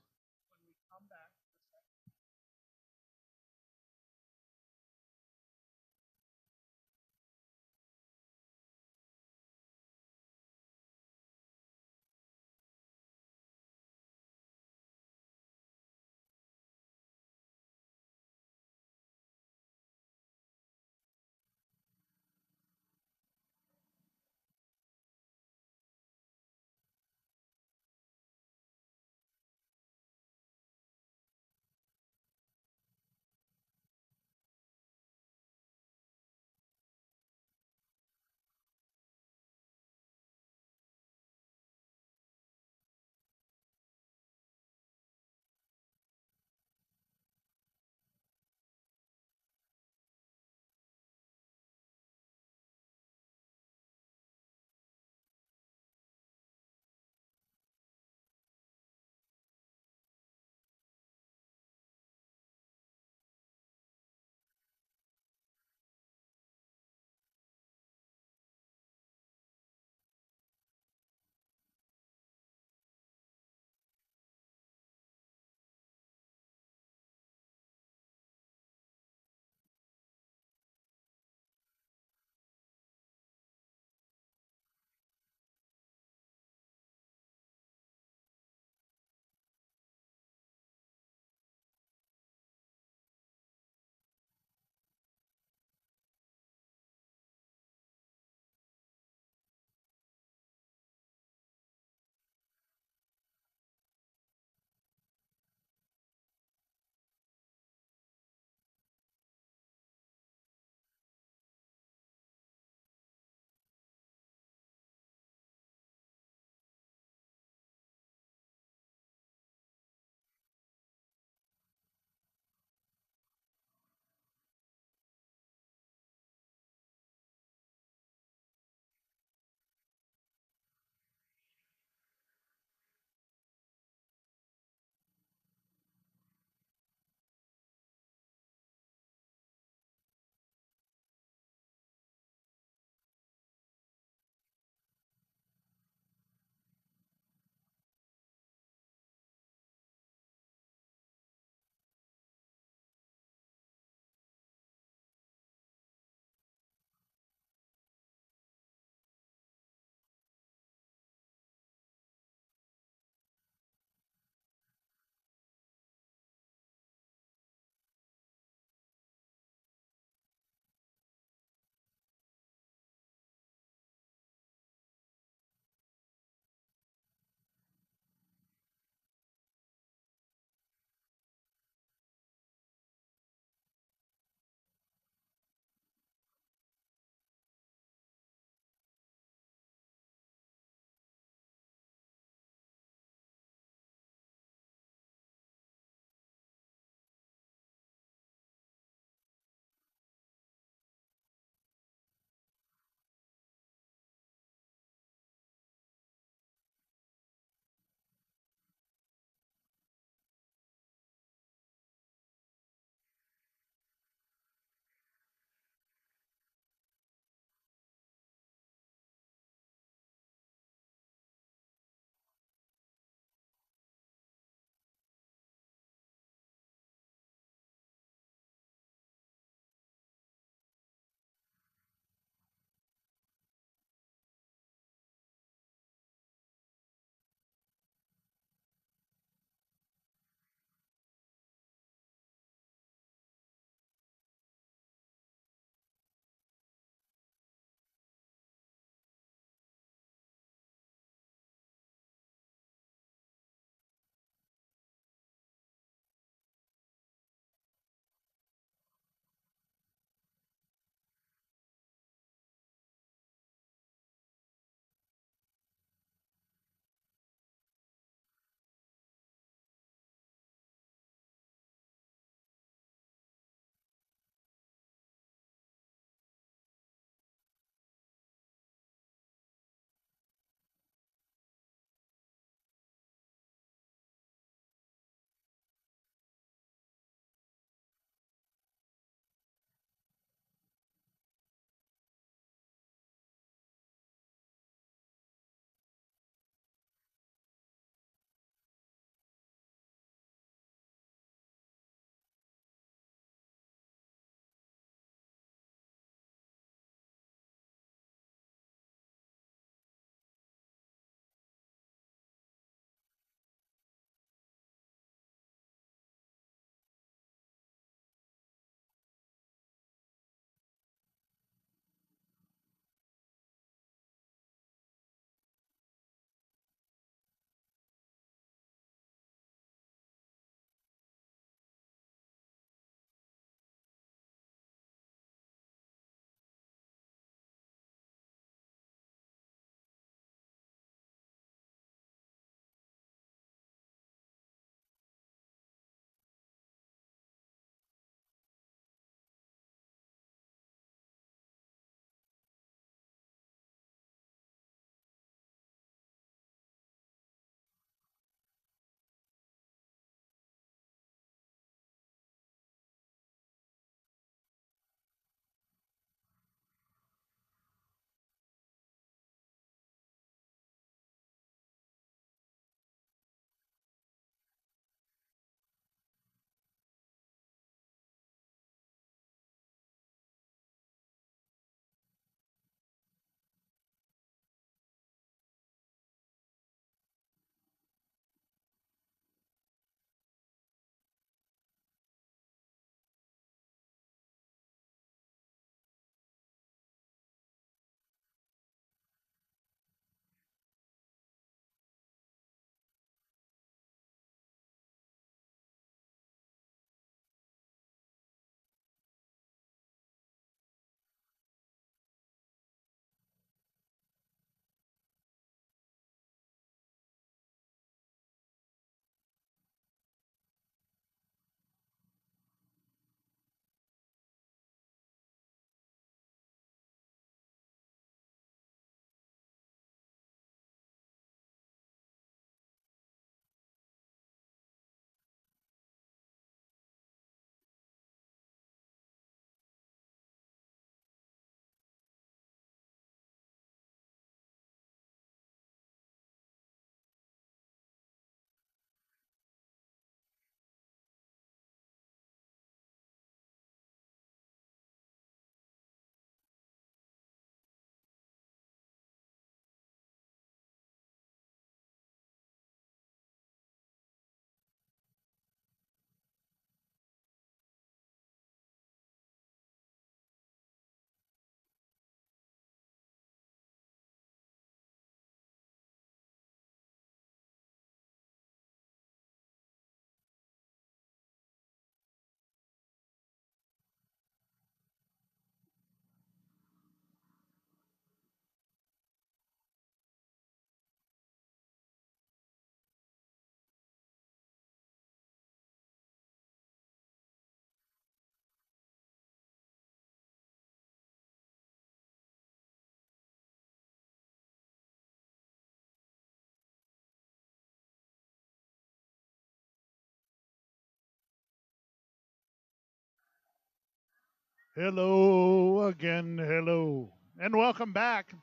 Hello again, hello. And welcome back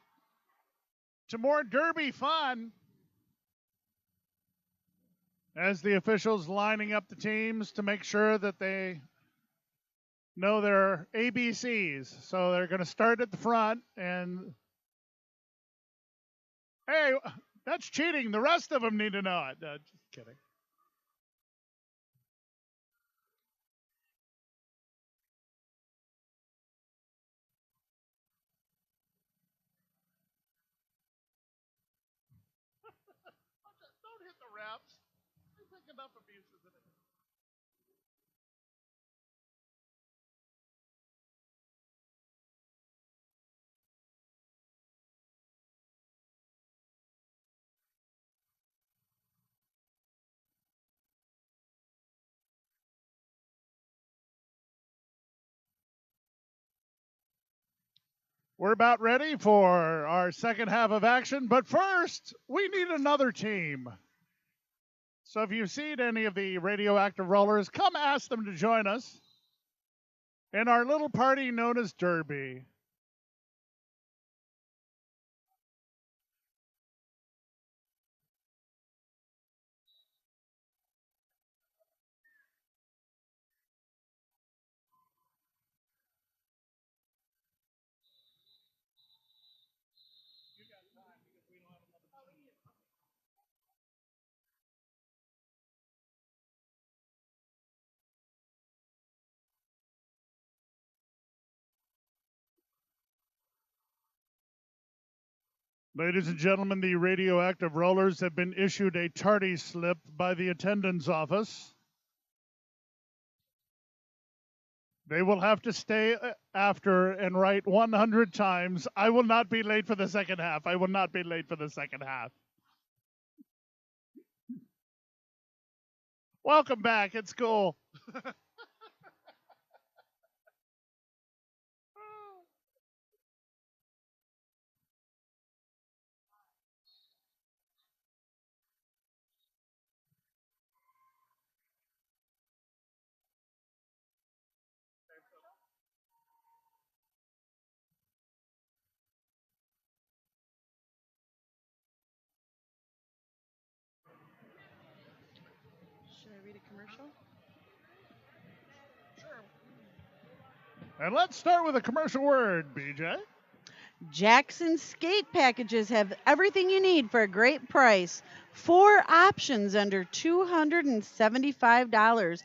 to more Derby fun as the officials lining up the teams to make sure that they know their ABCs. So they're going to start at the front and hey, that's cheating. The rest of them need to know it. Just kidding. Don't hit the refs. I think enough abuses in it. We're about ready for our second half of action, but first, we need another team. So if you've seen any of the radioactive rollers, come ask them to join us in our little party known as Derby. Ladies and gentlemen, the radioactive rollers have been issued a tardy slip by the attendance office. They will have to stay after and write 100 times, I will not be late for the second half. I will not be late for the second half. Welcome back. It's cool. Should I read a commercial? And let's start with a commercial word, BJ. Jackson skate packages have everything you need for a great price. 4 options under $275,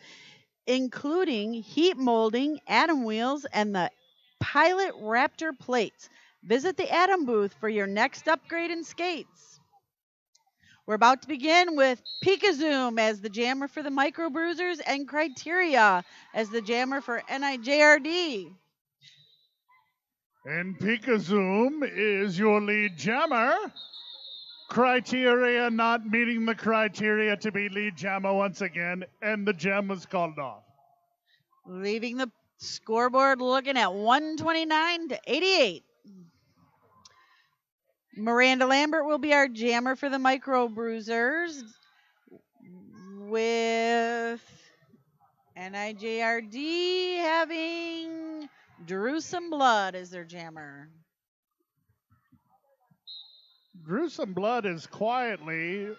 including heat molding, Atom wheels, and the Pilot Raptor plates. Visit the Atom booth for your next upgrade in skates. We're about to begin with Pikazoom as the jammer for the Micro Bruisers and Criteria as the jammer for NIJRD. And Pikazoom is your lead jammer. Criteria not meeting the criteria to be lead jammer once again, and the gem was called off. Leaving the scoreboard looking at 129 to 88. Miranda Lambert will be our jammer for the Micro Bruisers with NIJRD having Gruesome Blood as their jammer. Gruesome Blood has quietly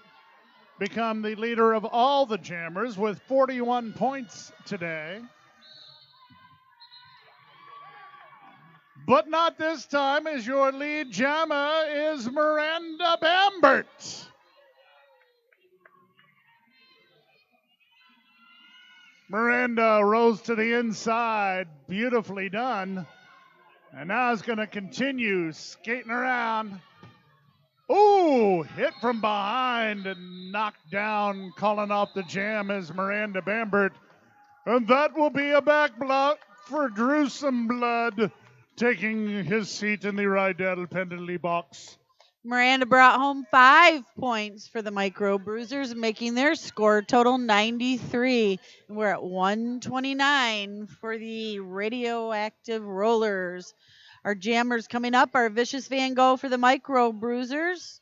become the leader of all the jammers with 41 points today. But not this time, as your lead jammer is Miranda Bambert. Miranda rose to the inside, beautifully done. And now is going to continue skating around. Ooh, hit from behind and knocked down, calling off the jam is Miranda Bambert. And that will be a back block for Gruesome Blood, taking his seat in the Rydell penalty box. Miranda brought home 5 points for the Micro Bruisers, making their score total 93. And we're at 129 for the Radioactive Rollers. Our jammers coming up are Vicious Van Gogh for the Micro Bruisers.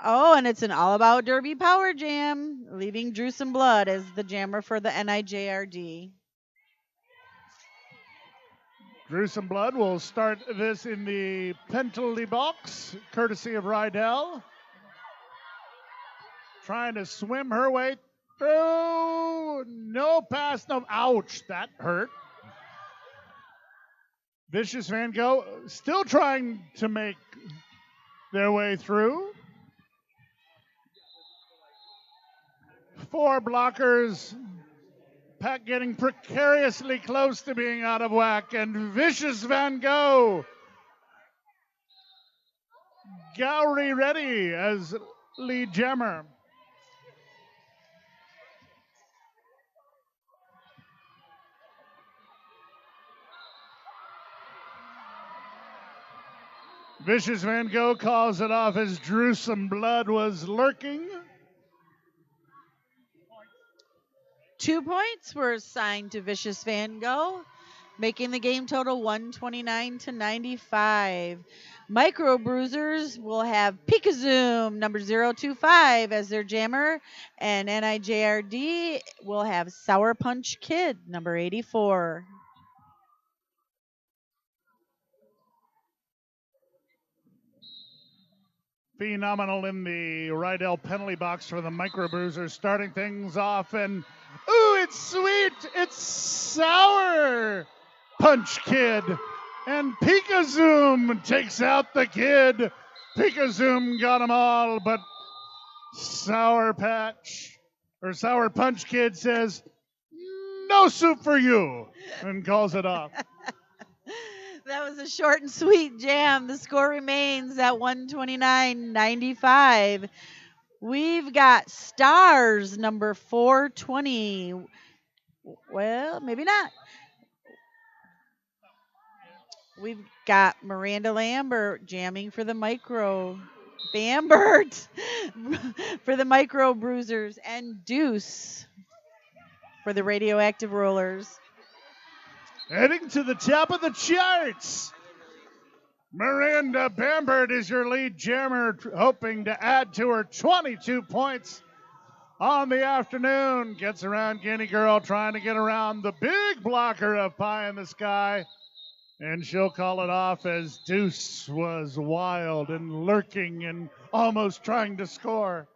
Oh, and it's an All About Derby Power Jam, leaving Gruesome Blood as the jammer for the NIJRD. Gruesome Blood will start this in the penalty box, courtesy of Rydell. Trying to swim her way through. No pass, no. Ouch, that hurt. Vicious Van Gogh still trying to make their way through. 4 blockers. Pack getting precariously close to being out of whack. And Vicious Van Gogh. Gowrie ready as lead jammer. Vicious Van Gogh calls it off as Gruesome Blood was lurking. 2 points were assigned to Vicious Van Gogh, making the game total 129-95. Micro Bruisers will have Pikazoom number 025 as their jammer, and NIJRD will have Sour Punch Kid number 84. Phenomenal in the Rydell penalty box for the Micro Bruisers, starting things off, and ooh, it's sweet! It's Sour Punch Kid, and Pikazoom takes out the kid. Pikazoom got them all, but Sour Punch Kid says, "No soup for you," and calls it off. That was a short and sweet jam. The score remains at 129-95. We've got Stars number 420. Well, maybe not. We've got Miranda Lambert jamming for the Micro Bambert for the Micro Bruisers, and Deuce for the Radioactive Rollers. Heading to the top of the charts, Miranda Bambert is your lead jammer, hoping to add to her 22 points on the afternoon. Gets around Guinea Girl, trying to get around the big blocker of Pie in the Sky, and she'll call it off as Deuce was wild and lurking and almost trying to score.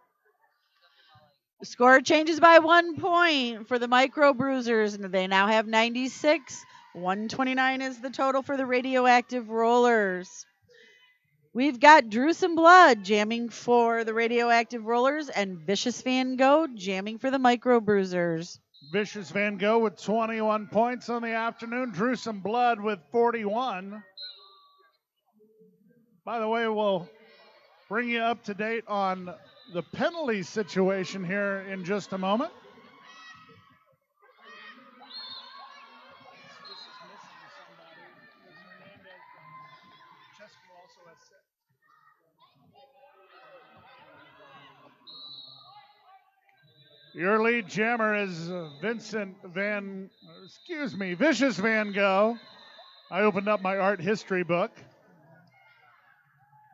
The score changes by 1 point for the Micro Bruisers, and they now have 96. 129 is the total for the Radioactive Rollers. We've got Gruesome Blood jamming for the Radioactive Rollers, and Vicious Van Gogh jamming for the Micro Bruisers. Vicious Van Gogh with 21 points on the afternoon. Gruesome Blood with 41. By the way, we'll bring you up to date on the penalty situation here in just a moment. Your lead jammer is Vicious Van Gogh. I opened up my art history book.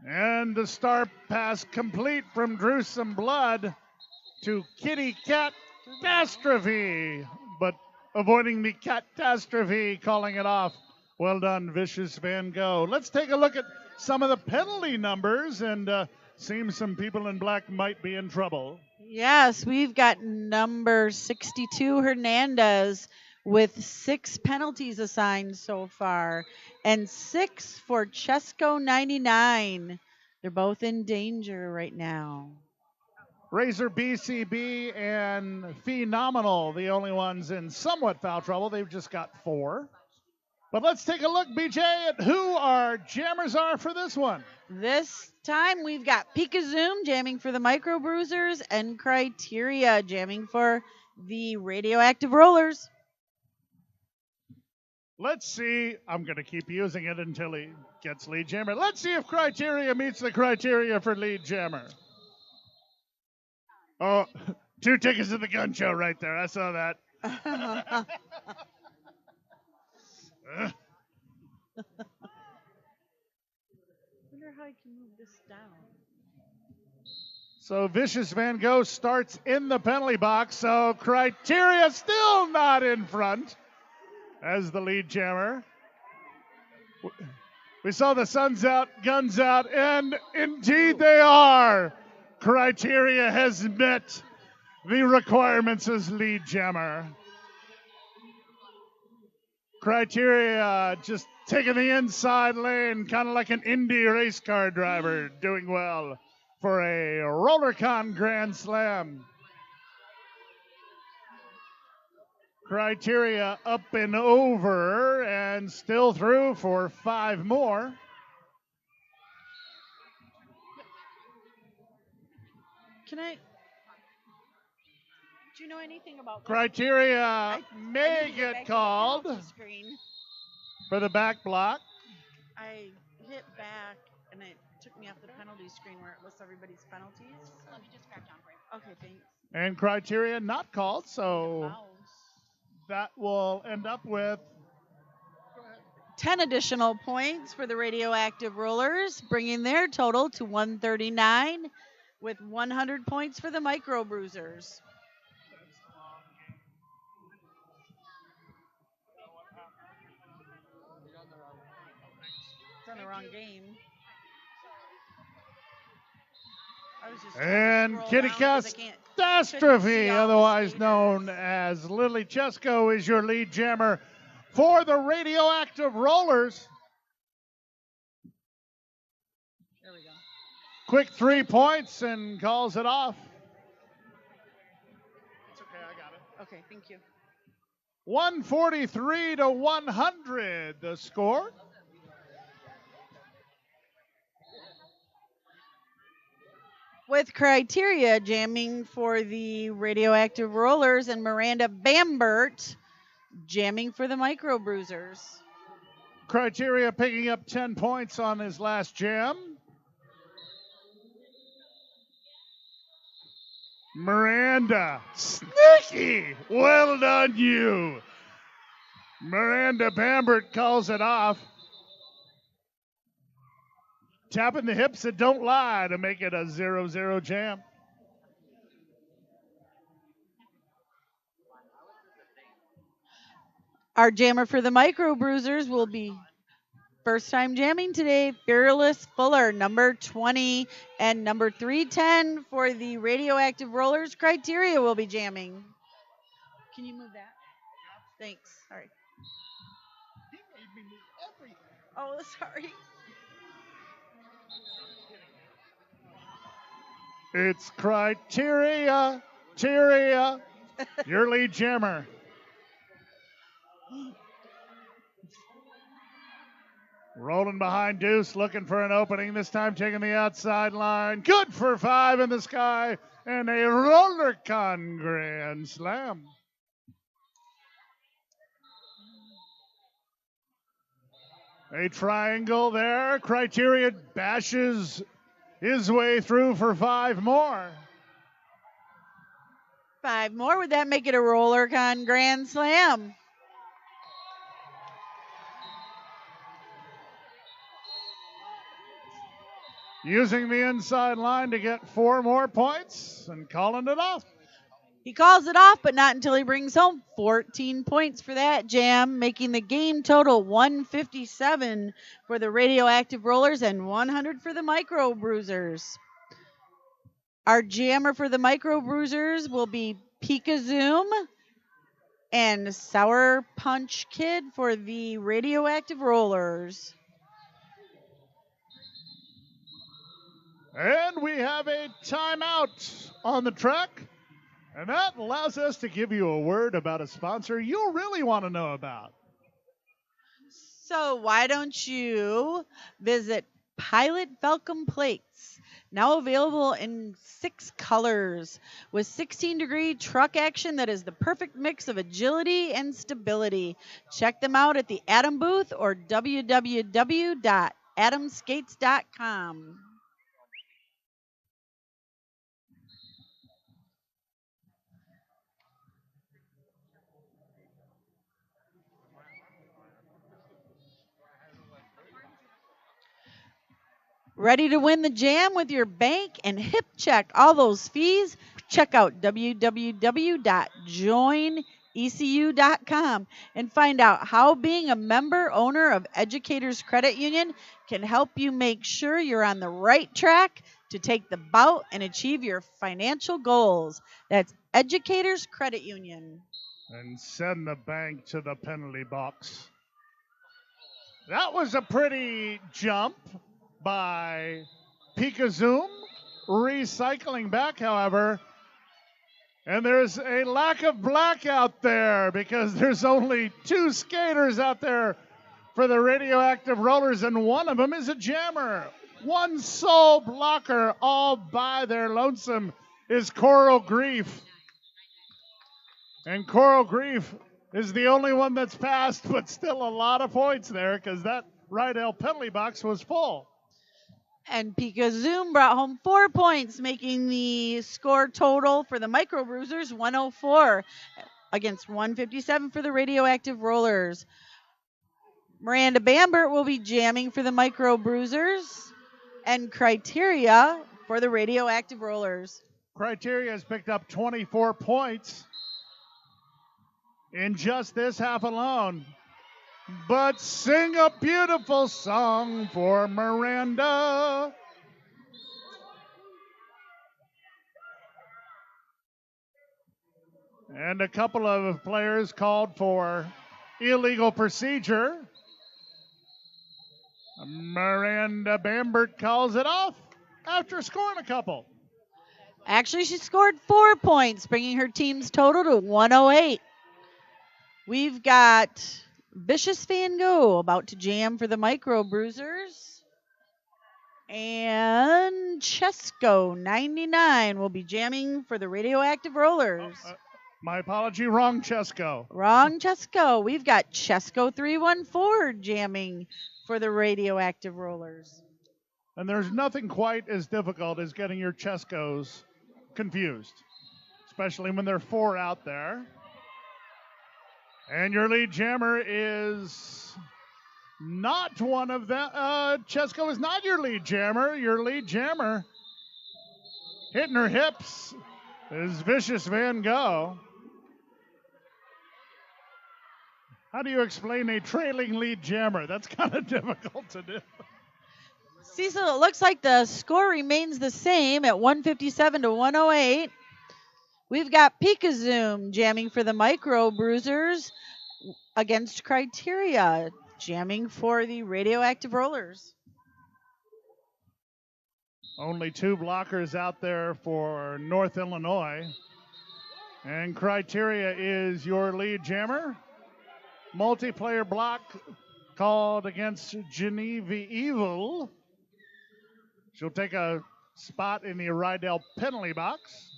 And the star pass complete from Gruesome Blood to Kitty Catastrophe, but avoiding the catastrophe, calling it off. Well done, Vicious Van Gogh. Let's take a look at some of the penalty numbers, and seems some people in black might be in trouble. Yes, we've got number 62, Hernandez, with 6 penalties assigned so far, and 6 for Chesco 99. They're both in danger right now. Razor BCB and Phenomenal, the only ones in somewhat foul trouble. They've just got 4. But let's take a look, BJ, at who our jammers are for this one. This time we've got Pikazoom jamming for the Micro Bruisers, and Criteria jamming for the Radioactive Rollers. Let's see. I'm going to keep using it until he gets lead jammer. Let's see if Criteria meets the criteria for lead jammer. Oh, 2 tickets to the gun show right there. I saw that. Wonder how I can move this down. So Vicious Van Gogh starts in the penalty box. So Criteria still not in front as the lead jammer. We saw the sun's out, guns out, and indeed they are. Criteria has met the requirements as lead jammer. Criteria just taking the inside lane, kind of like an Indy race car driver, doing well for a RollerCon Grand Slam. Criteria up and over and still through for 5 more. Do you know anything about Criteria may I get called for the back block. I hit back and it took me off the penalty screen where it lists everybody's penalties. Let me just grab John for you. Okay, thanks. And criteria not called, so Mouse. that will end up with 10 additional points for the radioactive rollers, bringing their total to 139 with 100 points for the micro bruisers. It's on the wrong game. I was just trying to and scroll Kitty down 'cause I couldn't Catastrophe, see all the otherwise skaters. known as Lily Chesko, is your lead jammer for the radioactive rollers. There we go. Quick 3 points and calls it off. It's okay, I got it. Okay, thank you. 143 to 100, the score. With criteria jamming for the radioactive rollers and Miranda Bambert jamming for the micro bruisers. Criteria picking up 10 points on his last jam. Miranda, sneaky, well done you. Miranda Bambert calls it off. Tapping the hips that don't lie to make it a 0-0 jam. Our jammer for the micro bruisers will be first time jamming today, Fearless Fuller, number 20, and number 310 for the radioactive rollers. Criteria will be jamming. Can you move that? Thanks. Sorry. Oh, sorry. It's Criteria, your lead jammer. Rolling behind Deuce, looking for an opening, this time taking the outside line. Good for 5 in the sky, and a RollerCon Grand Slam. A triangle there. Criteria bashes his way through for 5 more. 5 more. Would that make it a RollerCon Grand Slam? Using the inside line to get 4 more points and calling it off. He calls it off, but not until he brings home 14 points for that jam, making the game total 157 for the radioactive rollers and 100 for the micro bruisers. Our jammer for the micro bruisers will be Pika Zoom and Sour Punch Kid for the radioactive rollers. And we have a timeout on the track. And that allows us to give you a word about a sponsor you really want to know about. So why don't you visit Pilot Velcom Plates, now available in 6 colors, with 16-degree truck action that is the perfect mix of agility and stability. Check them out at the Atom booth or www.atomskates.com. Ready to win the jam with your bank and hip check all those fees? Check out www.joinapk.com ecu.com and find out how being a member owner of Educators Credit Union can help you make sure you're on the right track to take the bout and achieve your financial goals. That's Educators Credit Union. And send the bank to the penalty box. That was a pretty jump by Pikazoom. Recycling back, however, and there's a lack of black out there because there's only 2 skaters out there for the radioactive rollers, and one of them is a jammer. One sole blocker all by their lonesome is Coral Grief. And Coral Grief is the only one that's passed, but still a lot of points there because that Rydell penalty box was full. And Pikazoom brought home 4 points, making the score total for the Micro Bruisers 104 against 157 for the Radioactive Rollers. Miranda Bambert will be jamming for the Micro Bruisers, and Criteria for the Radioactive Rollers. Criteria has picked up 24 points in just this half alone. But sing a beautiful song for Miranda. And a couple of players called for illegal procedure. Miranda Bambert calls it off after scoring a couple. Actually, she scored 4 points, bringing her team's total to 108. We've got Vicious Van Gogh about to jam for the Micro Bruisers. And Chesco 99 will be jamming for the Radioactive Rollers. My apology, wrong Chesco. Wrong Chesco. We've got Chesco 314 jamming for the Radioactive Rollers. And there's nothing quite as difficult as getting your Chescos confused, especially when there are 4 out there. And your lead jammer is not one of them. Chesco is not your lead jammer. Your lead jammer, hitting her hips, is Vicious Van Gogh. How do you explain a trailing lead jammer? That's kind of difficult to do. Cecil, it looks like the score remains the same at 157 to 108. We've got Pikazoom jamming for the Micro Bruisers against Criteria, jamming for the Radioactive Rollers. Only 2 blockers out there for North Illinois. And Criteria is your lead jammer. Multiplayer block called against Geneva Evil. She'll take a spot in the Rydell penalty box.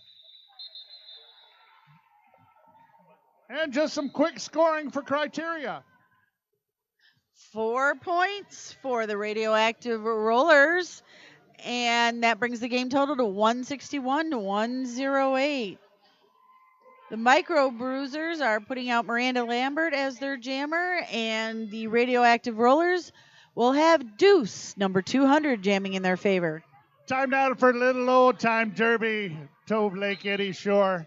And just some quick scoring for Criteria. 4 points for the Radioactive Rollers. And that brings the game total to 161 to 108. The Micro Bruisers are putting out Miranda Lambert as their jammer, and the Radioactive Rollers will have Deuce, number 200, jamming in their favor. Time now for a little old time derby, Tove Lake Eddy Shore,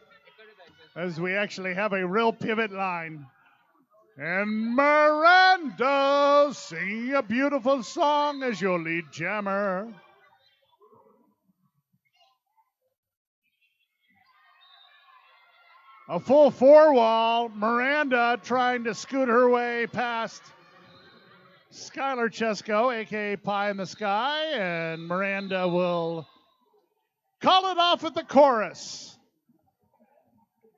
as we actually have a real pivot line. And Miranda singing a beautiful song as your lead jammer. A full 4 wall. Miranda trying to scoot her way past Skylar Chesco, a.k.a. Pie in the Sky. And Miranda will call it off at the chorus.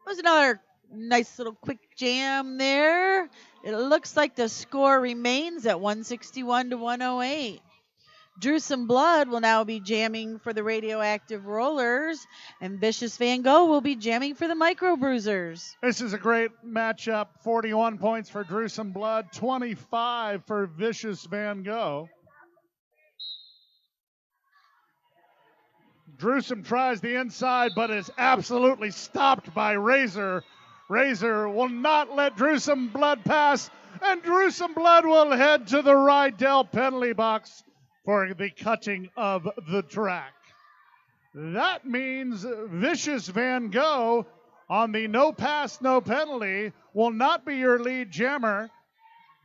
That was another nice little quick jam there. It looks like the score remains at 161 to 108. Drewsome Blood will now be jamming for the Radioactive Rollers, and Vicious Van Gogh will be jamming for the Micro Bruisers. This is a great matchup. 41 points for Drewsome Blood, 25 for Vicious Van Gogh. Drewsome tries the inside, but is absolutely stopped by Razor. Razor will not let Drewsome Blood pass, and Drewsome Blood will head to the Rydell penalty box for the cutting of the track. That means Vicious Van Gogh on the no pass, no penalty will not be your lead jammer.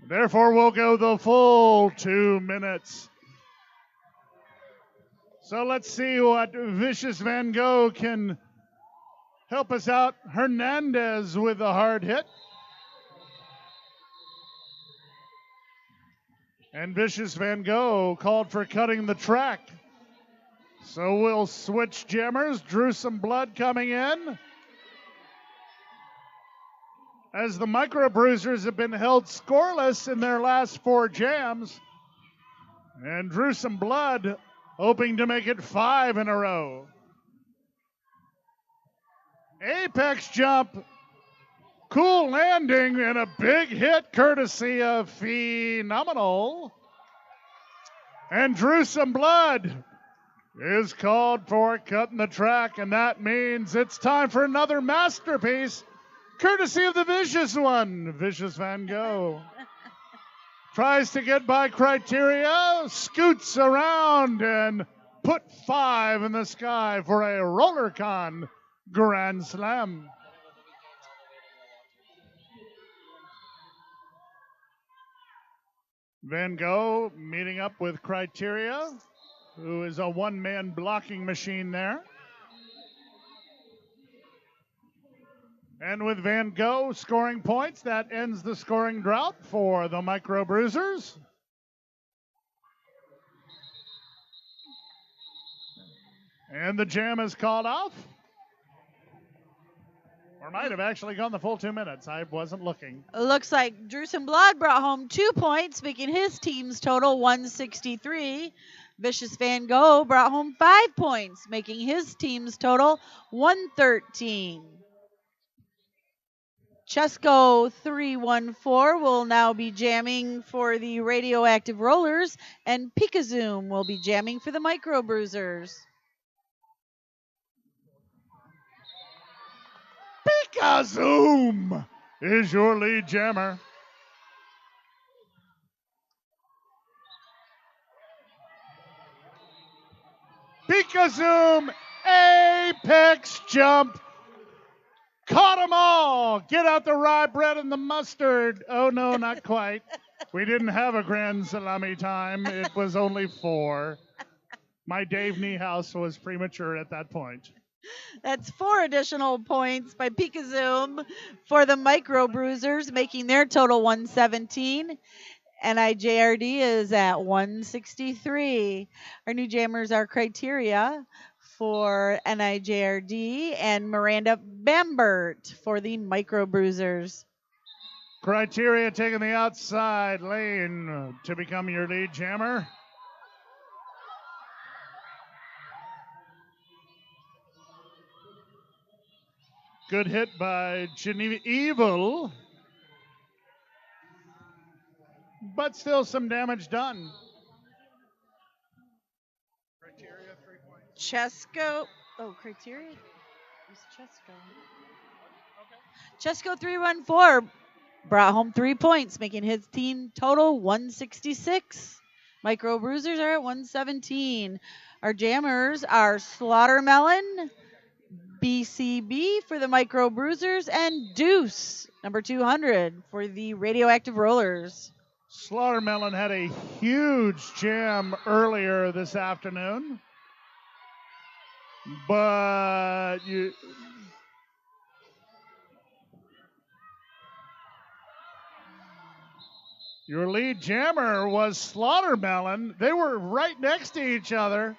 Therefore, we'll go the full 2 minutes. So let's see what Vicious Van Gogh can help us out. Hernandez with a hard hit. And Vicious Van Gogh called for cutting the track. So we'll switch jammers. Drew some blood coming in. As the Micro Bruisers have been held scoreless in their last 4 jams. And Drew some blood, hoping to make it 5 in a row. Apex jump. Cool landing and a big hit courtesy of Phenomenal. And Drew some blood is called for cutting the track, and that means it's time for another masterpiece, courtesy of the Vicious one, Vicious Van Gogh. Tries to get by Criteria, scoots around, and put 5 in the sky for a RollerCon Grand Slam. Van Gogh meeting up with Criteria, who is a one-man blocking machine there. And with Van Gogh scoring points, that ends the scoring drought for the Micro Bruisers. And the jam is called off. Or might have actually gone the full 2 minutes. I wasn't looking. Looks like Drew some blood brought home 2 points, making his team's total 163. Vicious Van Gogh brought home 5 points, making his team's total 113. Chesco 314 will now be jamming for the Radioactive Rollers, and Pikazoom will be jamming for the Micro Bruisers. Pikazoom is your lead jammer. Pikazoom apex jump. Caught them all. Get out the rye bread and the mustard. Oh, no, not quite. We didn't have a grand salami time. It was only 4. My Dave Niehaus was premature at that point. That's 4 additional points by Pikazoom for the Micro Bruisers, making their total 117. NIJRD is at 163. Our new jammers are Criteria for NIJRD and Miranda Bambert for the Micro Bruisers. Criteria taking the outside lane to become your lead jammer. Good hit by Geneva Evil. But still some damage done. Criteria, 3 points. Chesco. Oh, Criteria? Who's Chesco? Chesco 314 brought home 3 points, making his team total 166. Micro Bruisers are at 117. Our jammers are Slaughtermelon, BCB for the Micro Bruisers, and Deuce, number 200, for the Radioactive Rollers. Slaughtermelon had a huge jam earlier this afternoon, but your lead jammer was Slaughtermelon. They were right next to each other.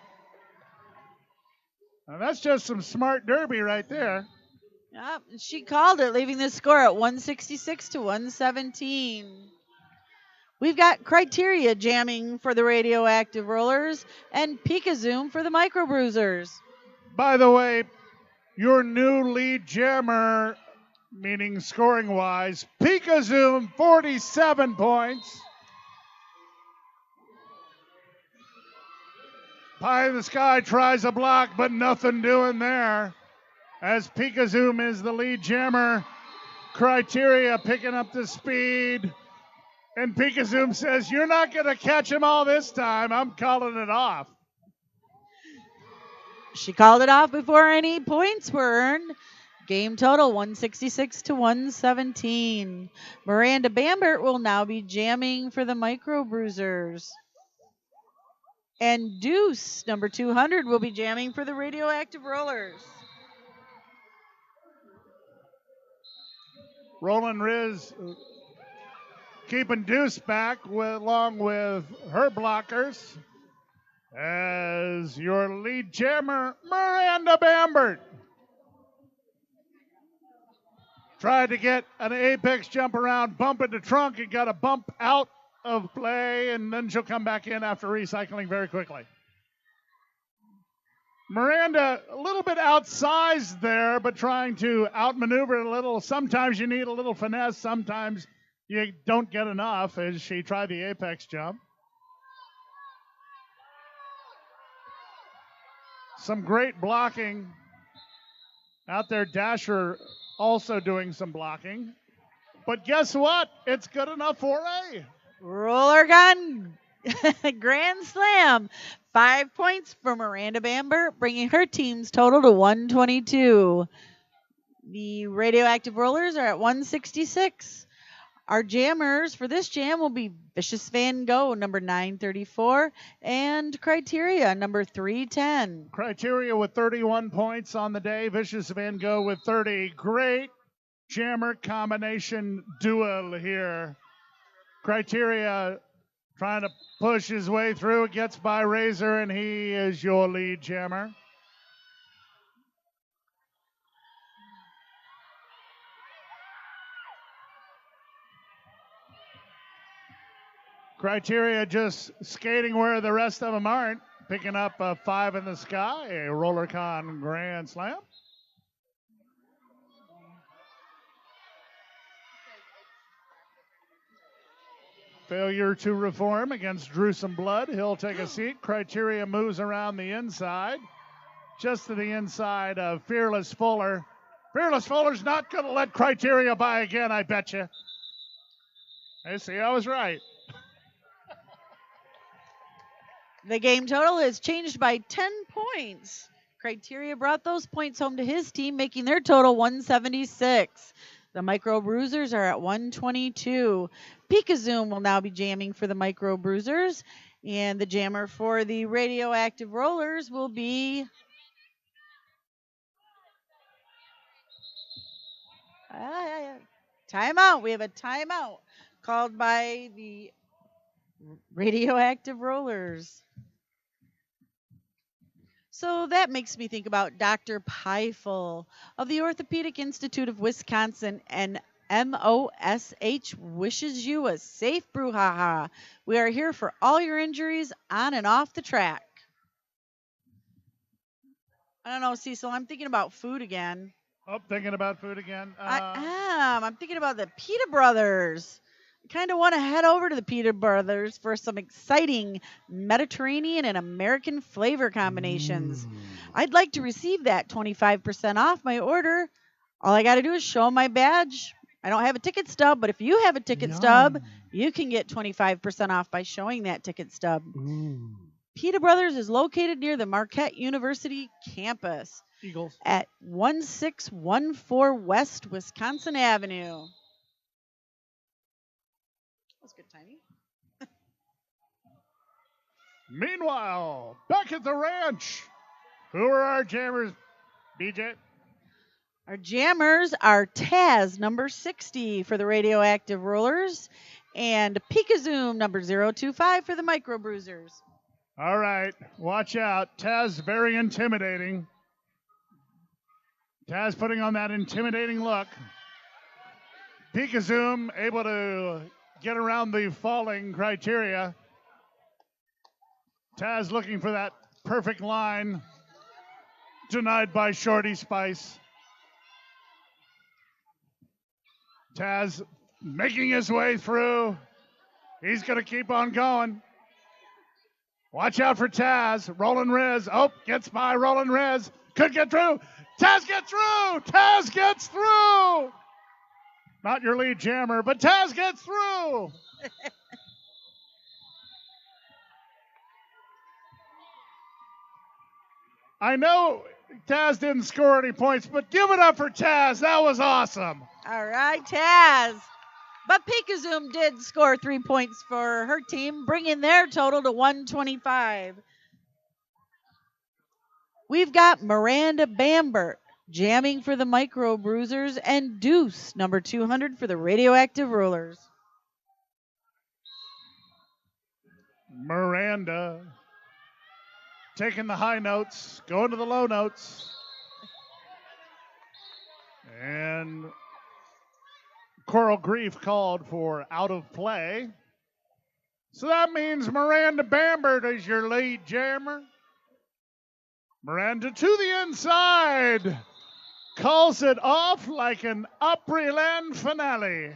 And that's just some smart derby right there. Yep, she called it, leaving the score at 166 to 117. We've got Criteria jamming for the Radioactive Rollers and Pikazoom for the Micro Bruisers. By the way, your new lead jammer, meaning scoring-wise, Pikazoom, 47 points. Pie in the Sky tries a block, but nothing doing there. As Pikazoom is the lead jammer, Criteria picking up the speed. And Pikazoom says, "You're not going to catch him all this time. I'm calling it off." She called it off before any points were earned. Game total 166 to 117. Miranda Bambert will now be jamming for the Micro Bruisers. And Deuce, number 200, will be jamming for the Radioactive Rollers. Roland Riz keeping Deuce back along with her blockers as your lead jammer, Miranda Bambert. Tried to get an apex jump around, bump into trunk, and got a bump out of play, and then she'll come back in after recycling very quickly. Miranda, a little bit outsized there, but trying to outmaneuver it a little. Sometimes you need a little finesse, sometimes you don't get enough as she tried the apex jump. Some great blocking out there. Dasher also doing some blocking. But guess what? It's good enough for a roller gun grand slam. 5 points for Miranda Bambert, bringing her team's total to 122. The Radioactive Rollers are at 166. Our jammers for this jam will be Vicious Van Gogh, number 934, and Criteria, number 310. Criteria with 31 points on the day. Vicious Van Gogh with 30. Great jammer combination duel here. Criteria trying to push his way through, gets by Razor, and he is your lead jammer. Criteria just skating where the rest of them aren't, picking up a 5 in the sky, a RollerCon Grand Slam. Failure to reform against Drew some blood. He'll take a seat. Criteria moves around the inside, just to the inside of Fearless Fuller. Fearless Fuller's not going to let Criteria by again, I bet you. I see, I was right. The game total has changed by 10 points. Criteria brought those points home to his team, making their total 176. The Micro Bruisers are at 122. Pikazoom will now be jamming for the Micro Bruisers. And the jammer for the Radioactive Rollers will be timeout. We have a timeout called by the Radioactive Rollers. So that makes me think about Dr. Peifel of the Orthopedic Institute of Wisconsin, and MOSH wishes you a safe BrewHaHa. We are here for all your injuries on and off the track. I don't know, Cecil, I'm thinking about food again. Oh, thinking about food again? I am. I'm thinking about the Pita Brothers. I kind of want to head over to the Pita Brothers for some exciting Mediterranean and American flavor combinations. I'd like to receive that 25% off my order. All I got to do is show my badge. I don't have a ticket stub, but if you have a ticket stub, you can get 25% off by showing that ticket stub. Pita Brothers is located near the Marquette University campus. Eagles. At 1614 West Wisconsin Avenue. That's good timing. Meanwhile, back at the ranch, who are our jammers, BJ? Our jammers are Taz, number 60 for the Radioactive Rollers, and Pikazoom, number 025 for the Micro Bruisers. All right, watch out. Taz, very intimidating. Taz putting on that intimidating look. Pikazoom able to get around the falling Criteria. Taz looking for that perfect line. Denied by Shorty Spice. Taz making his way through. He's going to keep on going. Watch out for Taz. Roland Riz. Oh, gets by Roland Riz. Could get through. Taz gets through. Taz gets through. Not your lead jammer, but Taz gets through. I know Taz didn't score any points, but give it up for Taz. That was awesome. All right, Taz. But Pikazoom did score 3 points for her team, bringing their total to 125. We've got Miranda Bamber jamming for the Micro Bruisers and Deuce, number 200 for the Radioactive Rollers. Miranda taking the high notes, going to the low notes. And Coral Grief called for out of play. So that means Miranda Bamber is your lead jammer. Miranda to the inside. Calls it off like an Opryland finale.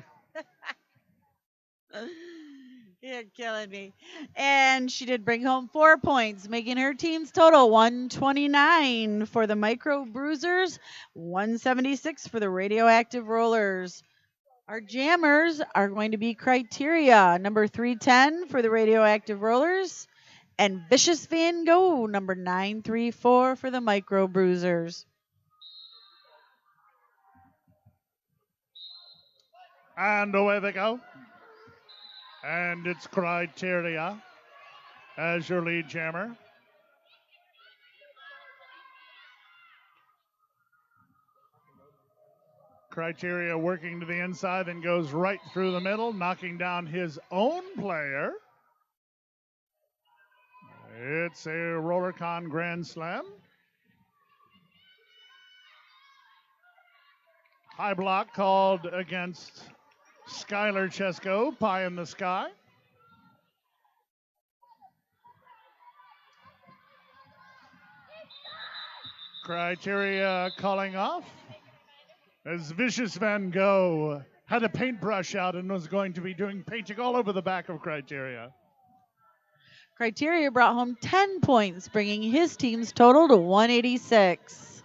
You're killing me. And she did bring home 4 points, making her team's total 129 for the Micro Bruisers, 176 for the Radioactive Rollers. Our jammers are going to be Criteria, number 310 for the Radioactive Rollers, and Vicious Van Gogh, number 934 for the Micro Bruisers. And away they go. And it's Criteria as your lead jammer. Criteria working to the inside and goes right through the middle, knocking down his own player. It's a RollerCon Grand Slam. High block called against Skylar Chesko, Pie in the Sky. Criteria calling off as Vicious Van Gogh had a paintbrush out and was going to be doing painting all over the back of Criteria. Criteria brought home 10 points, bringing his team's total to 186.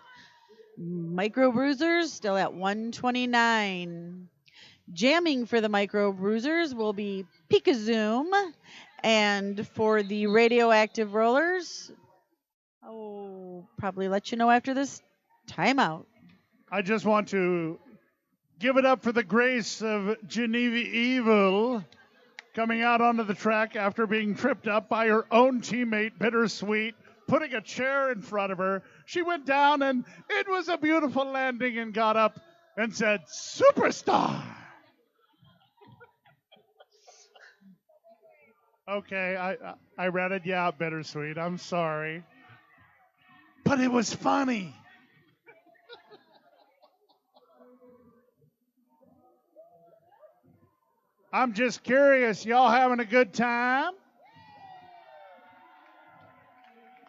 Micro Bruisers still at 129. Jamming for the Micro Bruisers will be Pikazoom, and for the Radioactive Rollers, I'll probably let you know after this timeout. I just want to give it up for the grace of Geneva Evil coming out onto the track after being tripped up by her own teammate, Bittersweet, putting a chair in front of her. She went down, and it was a beautiful landing and got up and said, "Superstar!" Okay, I ratted you out, Bittersweet. I'm sorry. But it was funny. I'm just curious, y'all having a good time?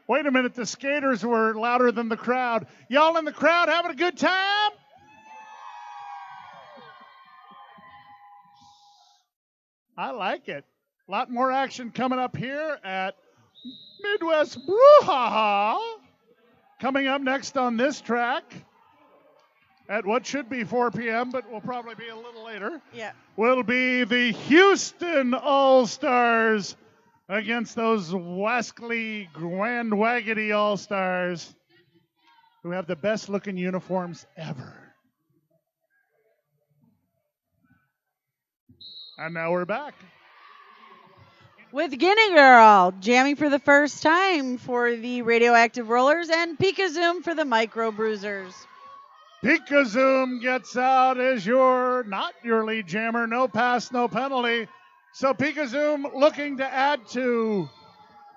Wait a minute, the skaters were louder than the crowd. Y'all in the crowd having a good time? I like it. A lot more action coming up here at Midwest BrewHaHa. Coming up next on this track at what should be 4 p.m., but will probably be a little later. Yeah. Will be the Houston All-Stars against those wascally, grand waggity All-Stars who have the best looking uniforms ever. And now we're back. With Guinea Girl jamming for the first time for the Radioactive Rollers and Pikazoom for the Micro Bruisers. Pikazoom gets out as not your lead jammer. No pass, no penalty. So Pikazoom looking to add to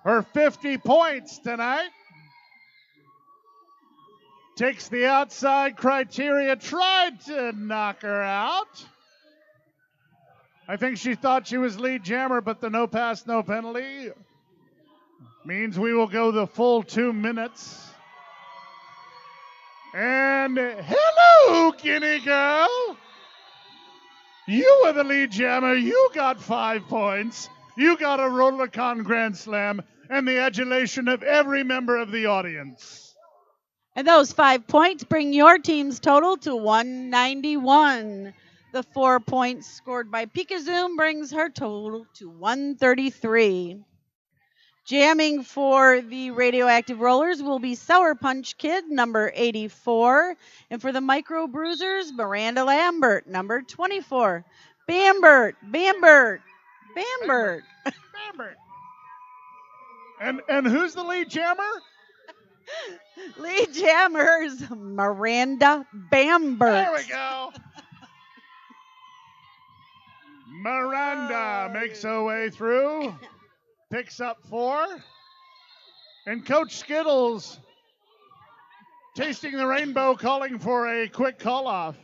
her 50 points tonight. Takes the outside. Criteria, tried to knock her out. I think she thought she was lead jammer, but the no pass, no penalty means we will go the full 2 minutes. And hello, Guinea Girl. You were the lead jammer. You got 5 points. You got a RollerCon Grand Slam and the adulation of every member of the audience. And those 5 points bring your team's total to 191. The 4 points scored by Pikazoom brings her total to 133. Jamming for the Radioactive Rollers will be Sour Punch Kid, number 84. And for the Micro Bruisers, Miranda Lambert, number 24. Bambert, Bambert, Bambert. Bambert. And who's the lead jammer? Lead jammers, Miranda Bambert. There we go. Miranda makes her way through, picks up 4. And Coach Skittles, tasting the rainbow, calling for a quick call-off.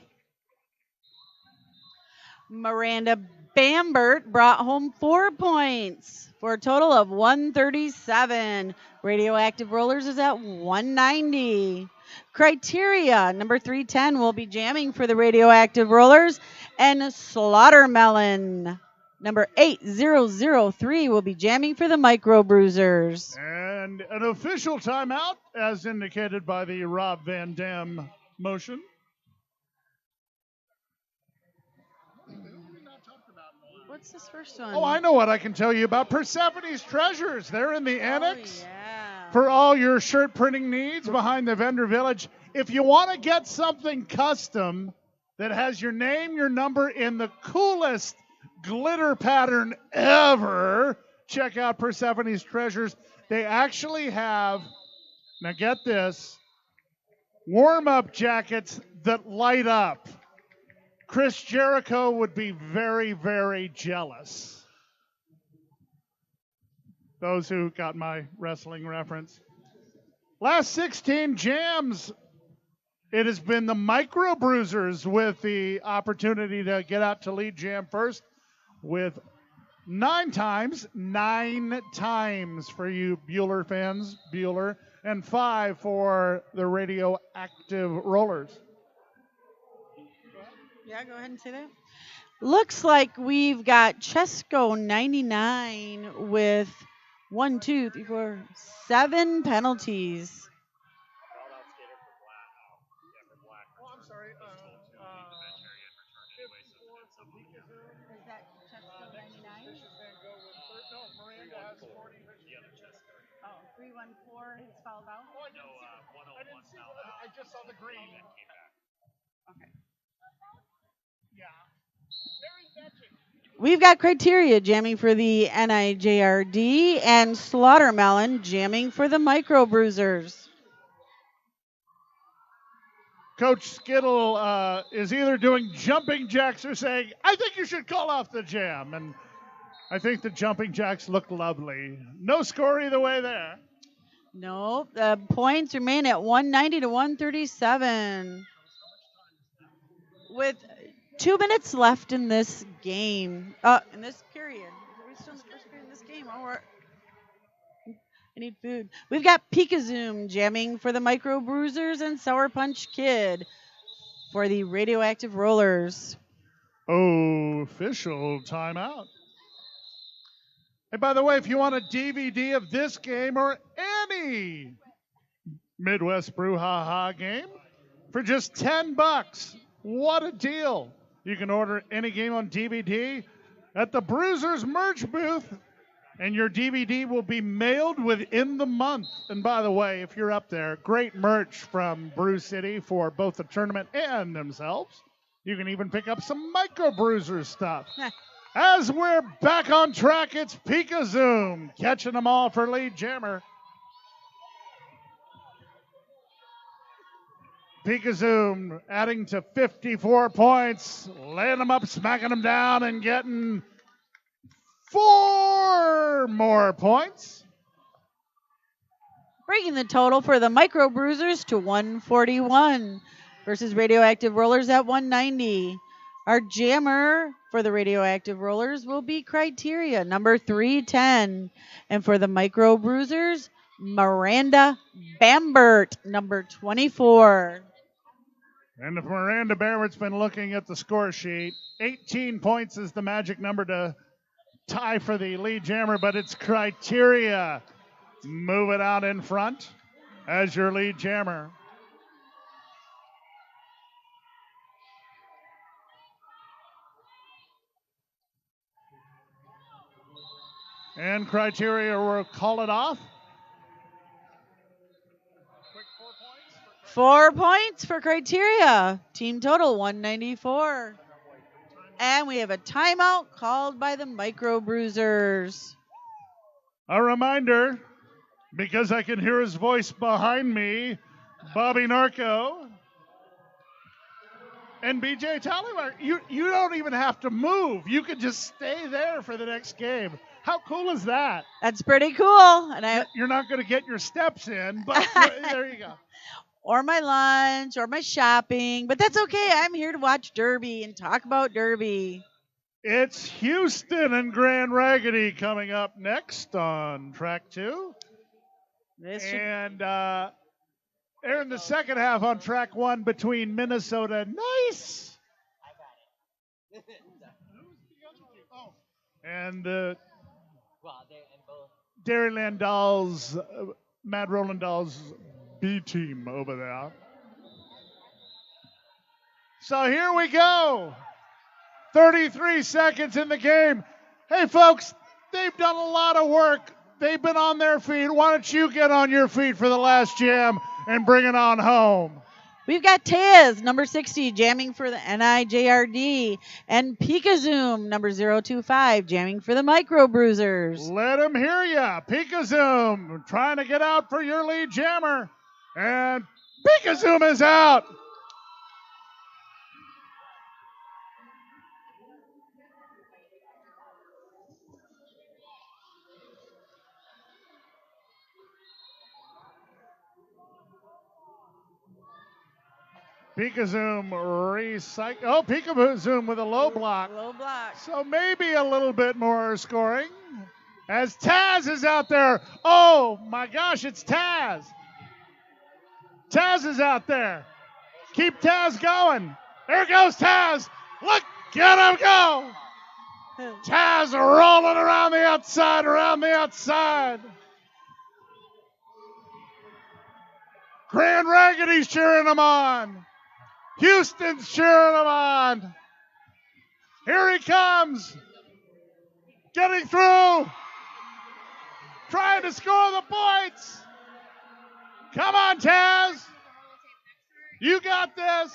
Miranda Bambert brought home 4 points for a total of 137. Radioactive Rollers is at 190. Criteria, number 310, will be jamming for the Radioactive Rollers. And Slaughtermelon, number 8003, will be jamming for the Micro Bruisers. And an official timeout, as indicated by the Rob Van Dam motion. What's this first one? Oh, I know what I can tell you about Persephone's Treasures. They're in the annex. Yeah. For all your shirt printing needs behind the vendor village. If you want to get something custom that has your name, your number in the coolest glitter pattern ever, check out Persephone's Treasures. They actually have, now get this, warm-up jackets that light up. Chris Jericho would be very, very jealous. Those who got my wrestling reference. Last 16 jams, it has been the Micro Bruisers with the opportunity to get out to lead jam first with 9 times for you Bueller fans, Bueller, and 5 for the Radioactive Rollers. Yeah, go ahead and say that. Looks like we've got Chesco 99 with 1, 2, 3, 4, 7 penalties. Brought out skater for black. For black. Oh, I'm sorry. Is that Chesco 99? No, Miranda has 40. The other Chester. Oh, 314 is fouled out? No, 101 fouled out. I just saw the green. That came back. Okay. Yeah. Very fetching. We've got Criteria jamming for the NIJRD and Slaughtermelon jamming for the Micro Bruisers. Coach Skittle is either doing jumping jacks or saying, I think you should call off the jam. And I think the jumping jacks look lovely. No score either way there. Nope, the points remain at 190 to 137. With 2 minutes left in this game, in this period. Are we still in the first period in this game? Oh, I need food. We've got Pikazoom jamming for the Micro Bruisers and Sour Punch Kid for the Radioactive Rollers. Official timeout. And by the way, if you want a DVD of this game or any Midwest BrewHaHa game for just $10, what a deal. You can order any game on DVD at the Bruisers merch booth, and your DVD will be mailed within the month. And by the way, if you're up there, great merch from Brewcity for both the tournament and themselves. You can even pick up some Micro Bruisers stuff. As we're back on track, it's Pikazoom catching them all for lead jammer. Pikazoom adding to 54 points, laying them up, smacking them down, and getting 4 more points. Bringing the total for the Micro Bruisers to 141 versus Radioactive Rollers at 190. Our jammer for the Radioactive Rollers will be Criteria, number 310. And for the Micro Bruisers, Miranda Bambert, number 24. And if Miranda Barrett's been looking at the score sheet, 18 points is the magic number to tie for the lead jammer, but it's Criteria. Move it out in front as your lead jammer. And criteria will call it off. 4 points for criteria. Team total 194. And we have a timeout called by the Micro Bruisers. A reminder, because I can hear his voice behind me, Bobby Narco and BJ Tallymark. You don't even have to move. You can just stay there for the next game. How cool is that? That's pretty cool. And You're not going to get your steps in, but there you go. Or my lunch or my shopping, but that's okay. I'm here to watch Derby and talk about Derby. It's Houston and Grand Raggedy coming up next on track 2. And they're in the second half on track 1 between Minnesota. Nice. And Dairyland Dolls, Mad Roland Dolls B team over there. So here we go. 33 seconds in the game. Hey, folks, they've done a lot of work. They've been on their feet. Why don't you get on your feet for the last jam and bring it on home? We've got Tez, number 60, jamming for the NIJRD, and Pikazoom, number 025, jamming for the Micro Bruisers. Let them hear ya. Pikazoom trying to get out for your lead jammer. And Pikazoom is out. Pikazoom recycle. Oh, Pikazoom with a low block. Low block. So maybe a little bit more scoring. As Taz is out there. Oh my gosh, it's Taz. Taz is out there. Keep Taz going. There goes Taz. Look, get him go. Taz rolling around the outside, Grand Raggedy's cheering him on. Houston's cheering him on. Here he comes. Getting through. Trying to score the points. Come on, Taz. You got this.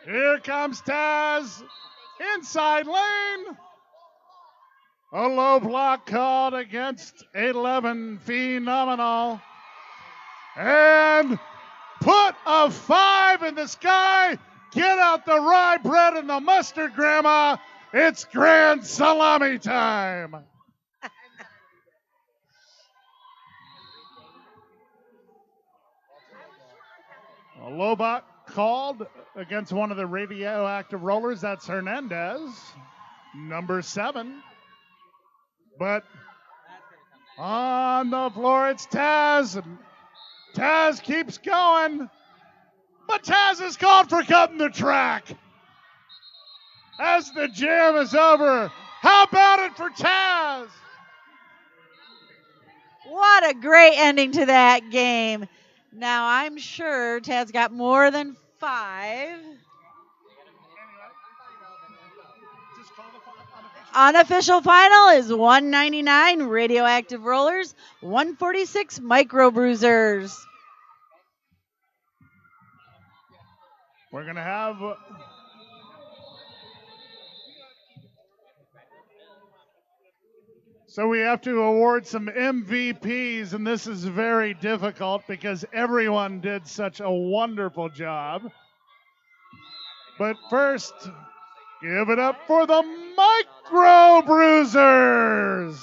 Here comes Taz. Inside lane. A low block called against 811 Phenomenal. And put a 5 in the sky. Get out the rye bread and the mustard, Grandma. It's grand salami time. A low block called against one of the radioactive rollers. That's Hernandez, number 7. But on the floor, it's Taz. Taz keeps going. But Taz is called for cutting the track. As the jam is over, how about it for Taz? What a great ending to that game. Now, I'm sure Taz got more than 5. Unofficial final is 199 Radioactive Rollers, 146 Micro Bruisers. We're going to have so we have to award some MVPs, and this is very difficult because everyone did such a wonderful job. But first, give it up for the Micro Bruisers.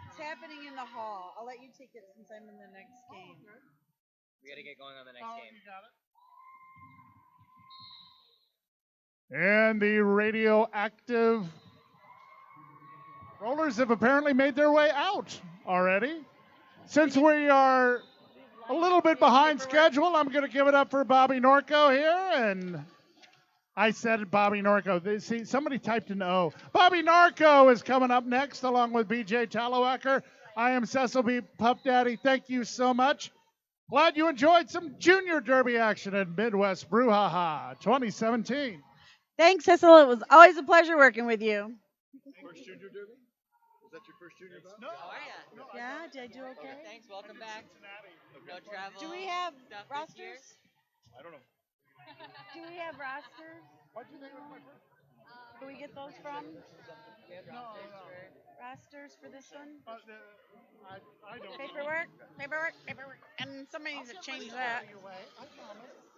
It's happening in the hall. I'll let you take it since I'm in the next game. We got to get going on the next game. And the radioactive rollers have apparently made their way out already. Since we are a little bit behind schedule, I'm going to give it up for Bobby Norco here. And I said Bobby Norco. See, somebody typed an O. Bobby Norco is coming up next along with BJ Tallowacker. I am Cecil B. Puff Daddy. Thank you so much. Glad you enjoyed some Junior Derby action at Midwest BrewHaHa 2017. Thanks, Cecil. It was always a pleasure working with you. First junior derby? Was that your first junior bout? No. How are ya? No, Yeah, did I do okay? Thanks. Welcome back. No travel. Do we have stuff this year? rosters? I don't know. Do we have rosters? Why'd you think it was my first? Can we get those from? We have No, rosters no. Rosters for this one? I don't know. Paperwork? Paperwork? Paperwork. And somebody needs to change that. I promise.